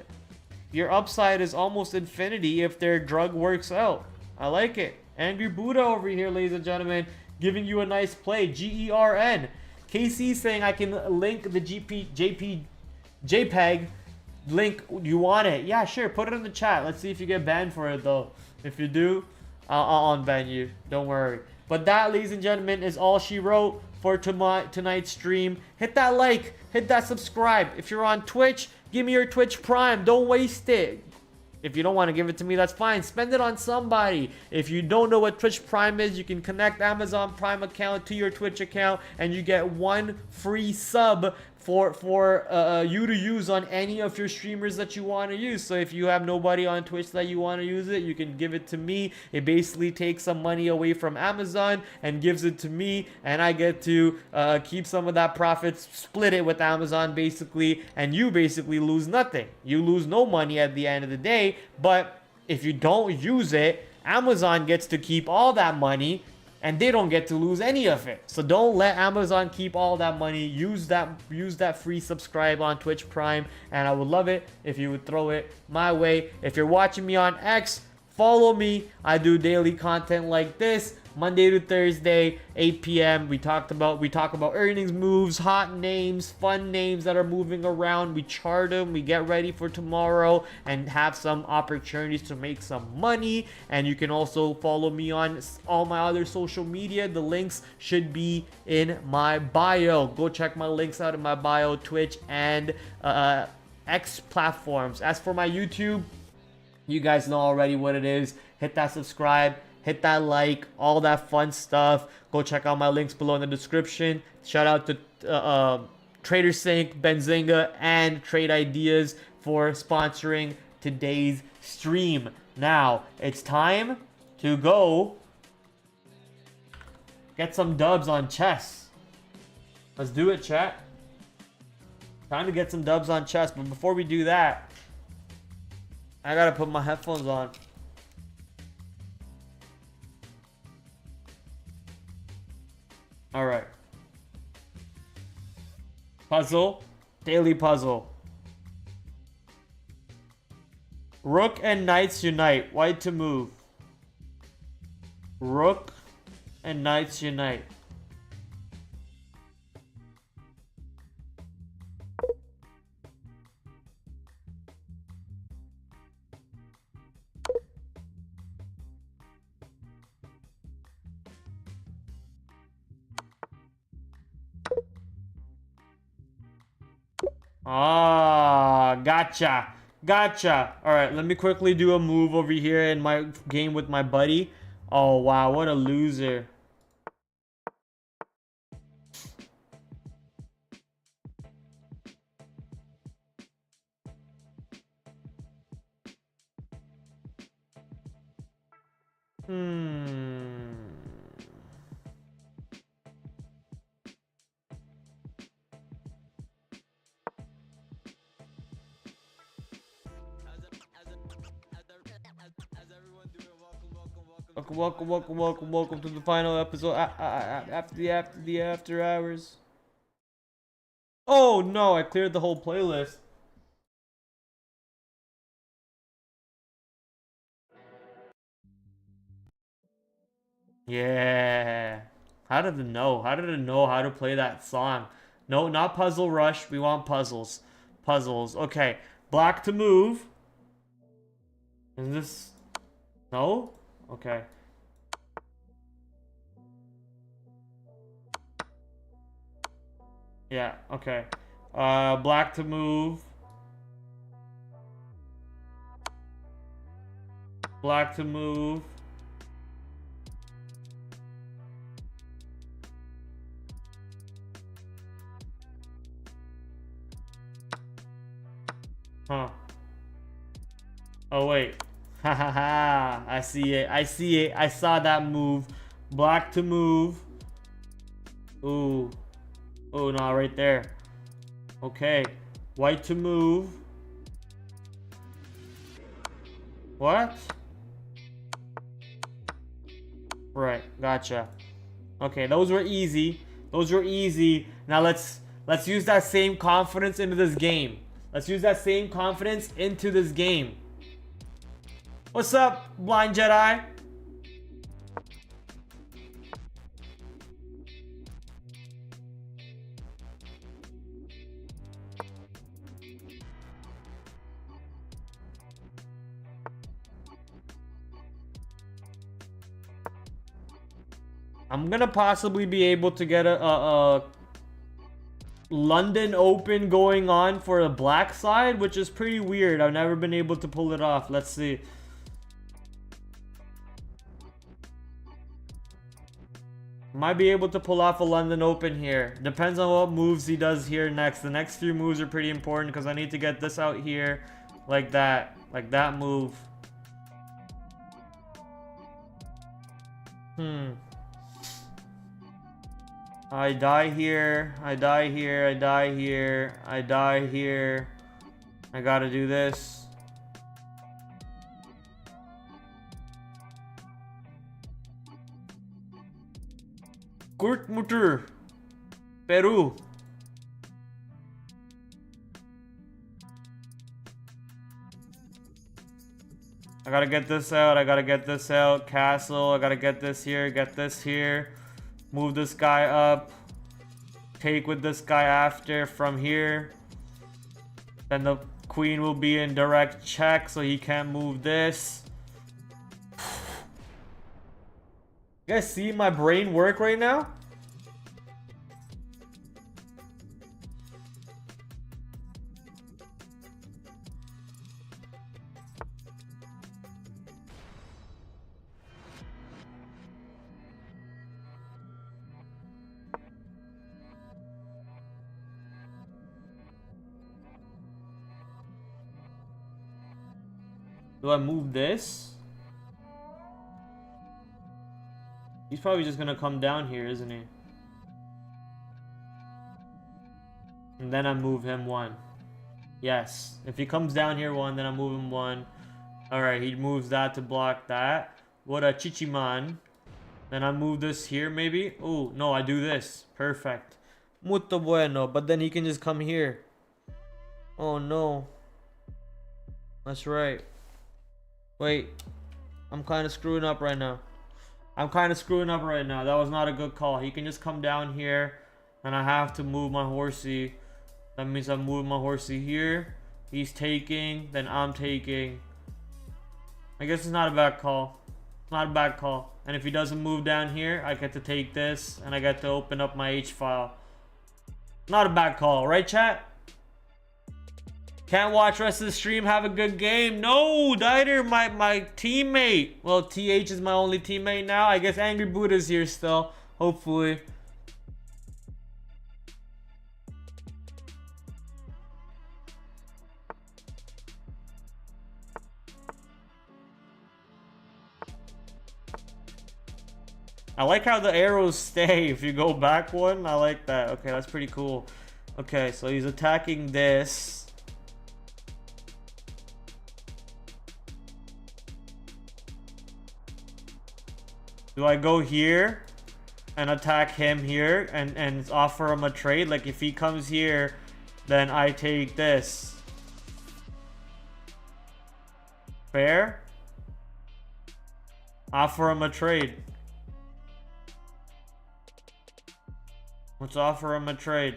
your upside is almost infinity if their drug works out. I like it. Angry Buddha over here, ladies and gentlemen, giving you a nice play. GERN. KC saying I can link the JPEG link. You want it? Yeah, sure. Put it in the chat. Let's see if you get banned for it though. If you do, I'll unban you. Don't worry. But that, ladies and gentlemen, is all she wrote for tonight's stream. Hit that like. Hit that subscribe. If you're on Twitch, give me your Twitch Prime. Don't waste it. If you don't want to give it to me, that's fine. Spend it on somebody. If you don't know what Twitch Prime is, you can connect Amazon Prime account to your Twitch account, and you get 1 free sub for you to use on any of your streamers that you want to use. So if you have nobody on Twitch that you want to use it, you can give it to me. It basically takes some money away from Amazon and gives it to me, and I get to keep some of that profits, split it with Amazon basically, and you basically lose nothing. You lose no money at the end of the day, but if you don't use it, Amazon gets to keep all that money, and they don't get to lose any of it. So don't let Amazon keep all that money. Use that free subscribe on Twitch Prime, and I would love it if you would throw it my way. If you're watching me on X, follow me. I do daily content like this, Monday to Thursday, 8 p.m. We talk about earnings moves, hot names, fun names that are moving around. We chart them, we get ready for tomorrow, and have some opportunities to make some money. And you can also follow me on all my other social media. The links should be in my bio. Go check my links out in my bio, Twitch and X platforms. As for my YouTube, you guys know already what it is. Hit that subscribe, hit that like, all that fun stuff. Go check out my links below in the description. Shout out to TraderSync, Benzinga, and Trade Ideas for sponsoring today's stream. Now, it's time to go get some dubs on chess. Let's do it, chat. Time to get some dubs on chess, but before we do that, I gotta put my headphones on. All right. Puzzle. Daily puzzle. Rook and knights unite. White to move. Rook and knights unite. Ah, gotcha. Gotcha. All right, let me quickly do a move over here in my game with my buddy. Oh, wow, what a loser. Welcome to the final episode after the after hours. Oh no, I cleared the whole playlist. Yeah. How did it know? How did it know how to play that song? No, not Puzzle Rush. We want puzzles. Puzzles. Okay. Black to move. Is this... No? Okay. Yeah, okay. Black to move. Black to move. Huh. Oh, wait. Ha ha ha. I see it. I see it. I saw that move. Black to move. Ooh. Oh, no, right there. Okay. White to move. What? Right. Gotcha. Okay, those were easy. Those were easy. Now let's use that same confidence into this game. Let's use that same confidence into this game. What's up, Blind Jedi? I'm gonna possibly be able to get a London Open going on for the black side, which is pretty weird. I've never been able to pull it off. Let's see. Might be able to pull off a London Open here. Depends on what moves he does here next. The next few moves are pretty important because I need to get this out here like that. Like that move. I die here. I die here. I die here. I die here. I gotta do this. Gurtmutter. Peru. I gotta get this out. I gotta get this out. Castle. I gotta get this here. Get this here. Move this guy up. Take with this guy after from here. Then the queen will be in direct check, so he can't move this. You guys see my brain work right now? Do I move this? He's probably just gonna come down here, isn't he? And then I move him one. Yes. If he comes down here one, then I move him one. Alright, he moves that to block that. What a chichiman. Then I move this here maybe. Oh, no, I do this. Perfect. Muito bueno. But then he can just come here. Oh, no. That's right. Wait. I'm kind of screwing up right now. That was not a good call. He can just come down here. And I have to move my horsey. That means I'm moving my horsey here. He's taking. Then I'm taking. I guess it's not a bad call. Not a bad call. And if he doesn't move down here, I get to take this. And I get to open up my H file. Not a bad call. Right, chat? Can't watch rest of the stream. Have a good game. No, Dieter, my teammate. Well, TH is my only teammate now. I guess Angry Buddha's here still. Hopefully. I like how the arrows stay if you go back one. I like that. Okay, that's pretty cool. Okay, so he's attacking this. Do I go here and attack him here and offer him a trade? Like if he comes here, then I take this. Fair? Offer him a trade. Let's offer him a trade.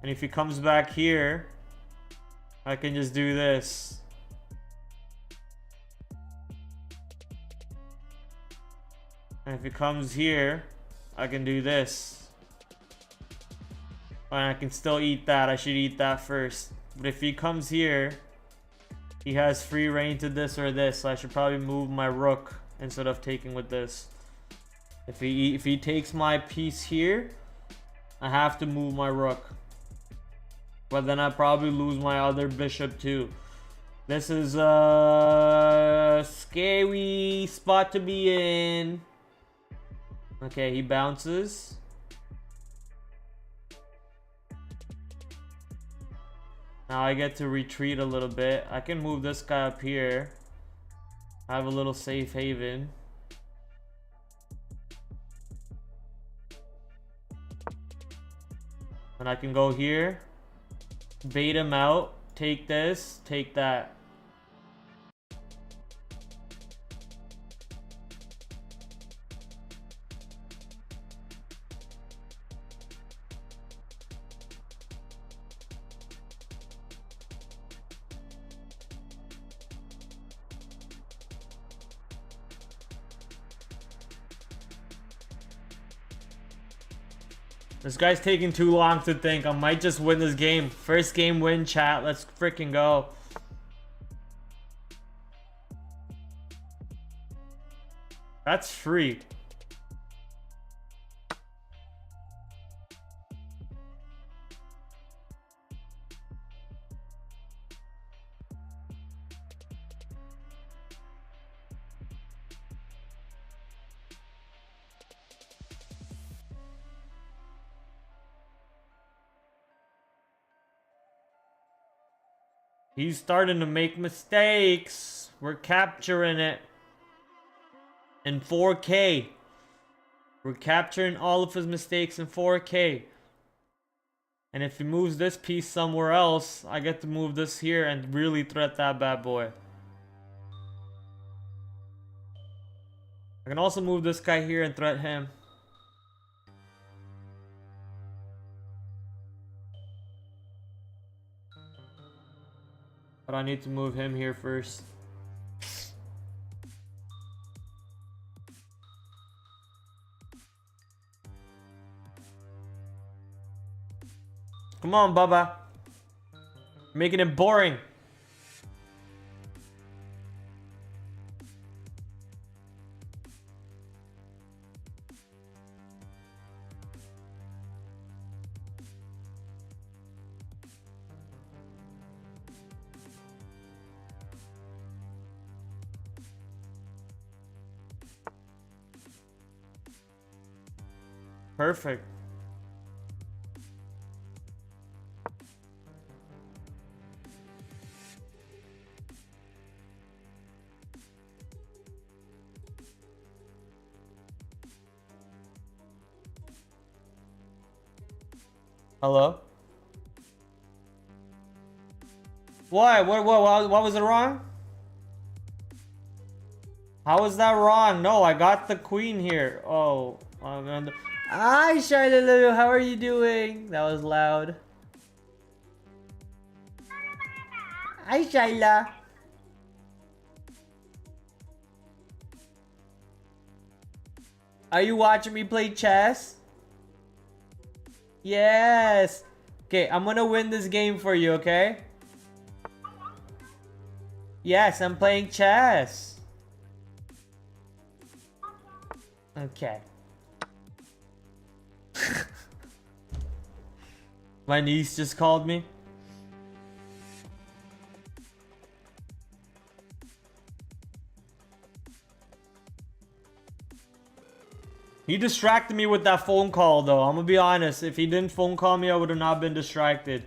And if he comes back here, I can just do this. And if he comes here, I can do this. And I can still eat that. I should eat that first. But if he comes here, he has free reign to this or this. So I should probably move my rook instead of taking with this. If he takes my piece here, I have to move my rook. But then I probably lose my other bishop too. This is a scary spot to be in. Okay, he bounces. Now I get to retreat a little bit. I can move this guy up here. I have a little safe haven. And I can go here. Bait him out. Take this. Take that. This guy's taking too long to think. I might just win this game. First game win, chat. Let's freaking go. That's free. He's starting to make mistakes. We're capturing it in 4K. We're capturing all of his mistakes in 4K. And if he moves this piece somewhere else, I get to move this here and really threat that bad boy. I can also move this guy here and threat him. But I need to move him here first. Come on, Bubba. Making it boring. Perfect. Hello? Why? What was it wrong? How was that wrong? No, I got the queen here. Oh, hi, Charlotte Lulu. How are you doing? That was loud. Hi, Shyla. Are you watching me play chess? Yes. Okay, I'm gonna win this game for you, okay? Yes, I'm playing chess. Okay. My niece just called me. He distracted me with that phone call though. I'm gonna be honest. If he didn't phone call me, I would have not been distracted.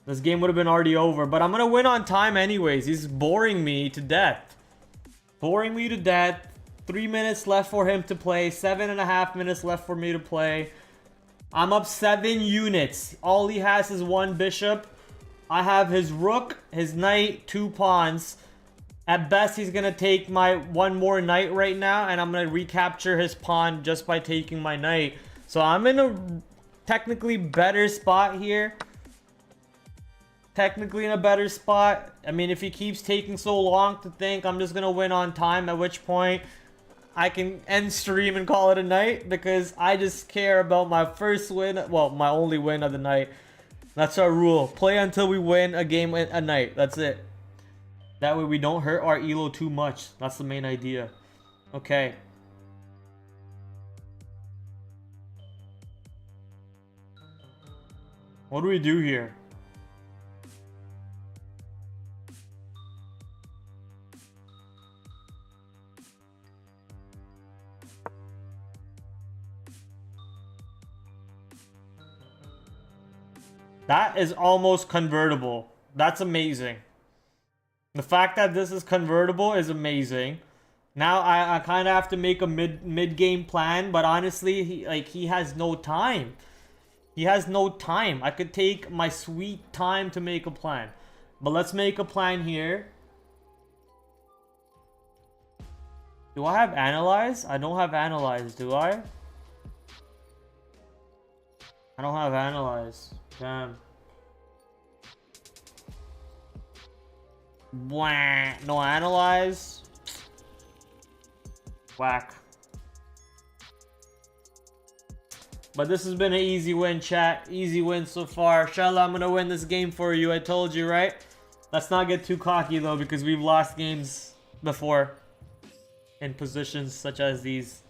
This game would have been already over. But I'm gonna win on time anyways. He's boring me to death. Boring me to death. 3 minutes left for him to play. 7.5 minutes left for me to play. I'm up 7 units. All he has is 1 bishop. I have his rook, his knight, 2 pawns. At best, he's gonna take my 1 more knight right now, and I'm gonna recapture his pawn just by taking my knight. So I'm in a technically better spot here. Technically in a better spot. I mean, if he keeps taking so long to think, I'm just gonna win on time, at which point I can end stream and call it a night, because I just care about my first win. Well, my only win of the night. That's our rule. Play until we win a game a night. That's it. That way we don't hurt our elo too much. That's the main idea. Okay. What do we do here? That is almost convertible. That's amazing. The fact that this is convertible is amazing. Now I kind of have to make a mid game plan, but honestly, he has no time. He has no time. I could take my sweet time to make a plan. But let's make a plan here. Do I have analyze? I don't have analyze, do I? I don't have analyze. Damn. Wah, no analyze. Whack. But this has been an easy win, chat. Easy win so far. Inshallah, I'm gonna win this game for you. I told you, right? Let's not get too cocky though, because we've lost games before in positions such as these.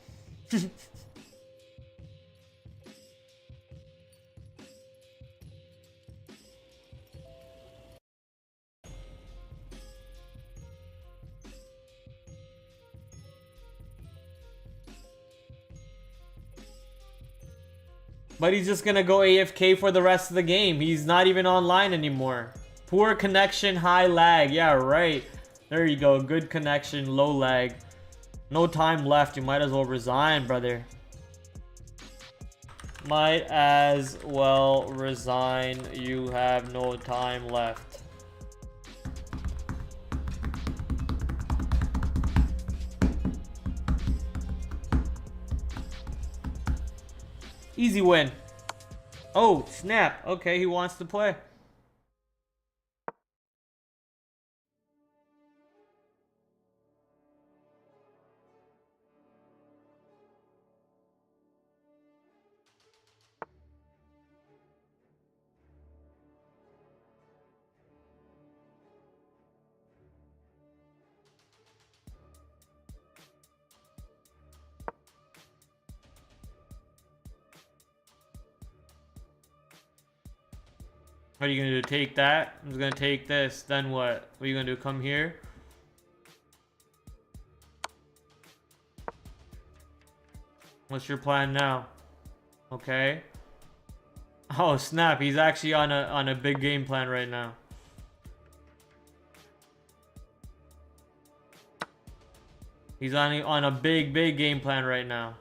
But he's just gonna go AFK for the rest of the game. He's not even online anymore. Poor connection, high lag. Yeah, right. There you go. Good connection, low lag. No time left. You might as well resign, brother. Might as well resign. You have no time left. Easy win. Oh, snap. Okay, he wants to play. What are you gonna do? Take that? I'm just gonna take this. Then what? What are you gonna do? Come here? What's your plan now? Okay. Oh snap! He's actually on a big game plan right now. He's on a big game plan right now.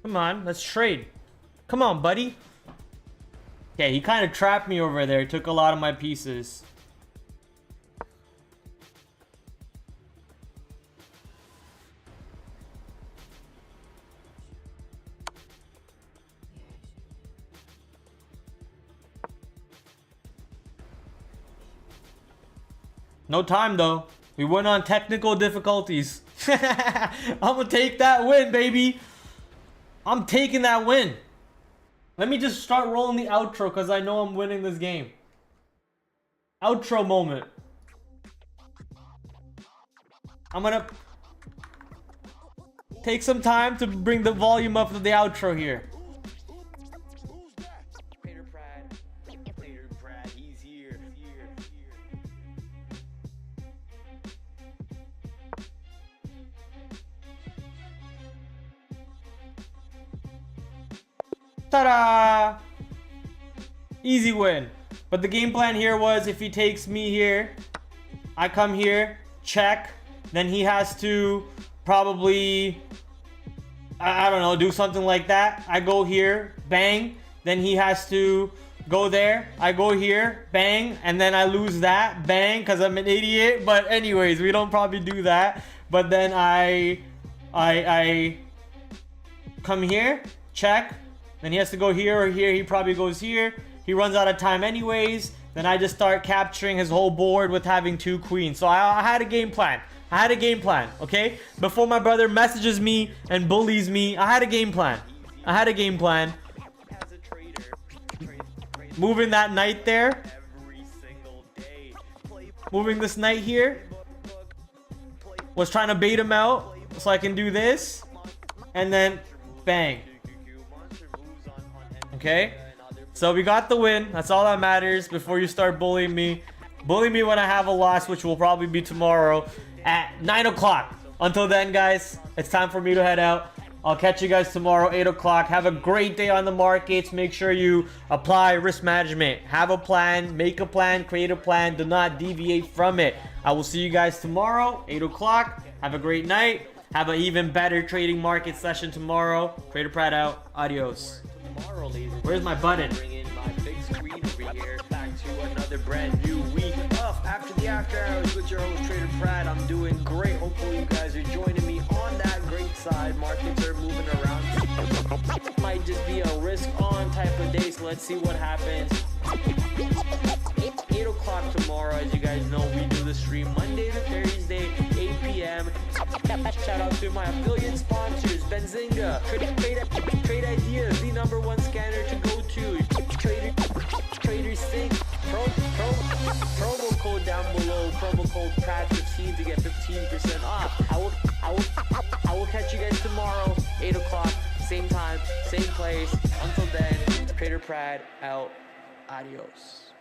Come on, let's trade. Come on, buddy. Okay, he kind of trapped me over there. Took a lot of my pieces. No time though. We went on technical difficulties. I'm gonna take that win, baby. I'm taking that win. Let me just start rolling the outro because I know I'm winning this game. Outro moment. I'm gonna take some time to bring the volume up of the outro here. TraderPrad, he's here. Ta-da! Easy win. But the game plan here was if he takes me here, I come here, check, then he has to probably, I don't know, do something like that. I go here, bang, then he has to go there. I go here, bang, and then I lose that, bang, because I'm an idiot. But anyways, we don't probably do that. But then I come here, check. Then he has to go here or here. He probably goes here. He runs out of time anyways. Then I just start capturing his whole board with having 2 queens. So I had a game plan. Okay? Before my brother messages me and bullies me, I had a game plan. Moving that knight there. Moving this knight here. Was trying to bait him out so I can do this. And then bang. Okay, so we got the win. That's all that matters. Before you start bullying me, bully me when I have a loss, which will probably be tomorrow at 9 o'clock. Until then, guys, it's time for me to head out. I'll catch you guys tomorrow, 8 o'clock. Have a great day on the markets. Make sure you apply risk management. Have a plan, make a plan, create a plan. Do not deviate from it. I will see you guys tomorrow, 8 o'clock. Have a great night. Have an even better trading market session tomorrow. TraderPrad out. Adios. Where's my button? Bring in my big screen over here. Back to another brand new week of After the After Hours with your host TraderPrad. I'm doing great. Hopefully you guys are joining me on that great side. Markets are moving around. Might just be a risk on type of day. So let's see what happens. 8 o'clock tomorrow. As you guys know, we do the stream Monday to Thursday, 8 p.m. Shout out to my affiliate sponsors, Benzinga, Trade Ideas, #1 scanner to go to. Trader Sync. Promo code down below. Promo code Prad15 to get 15% off. I will catch you guys tomorrow, 8 o'clock, same time, same place. Until then, TraderPrad out. Adios.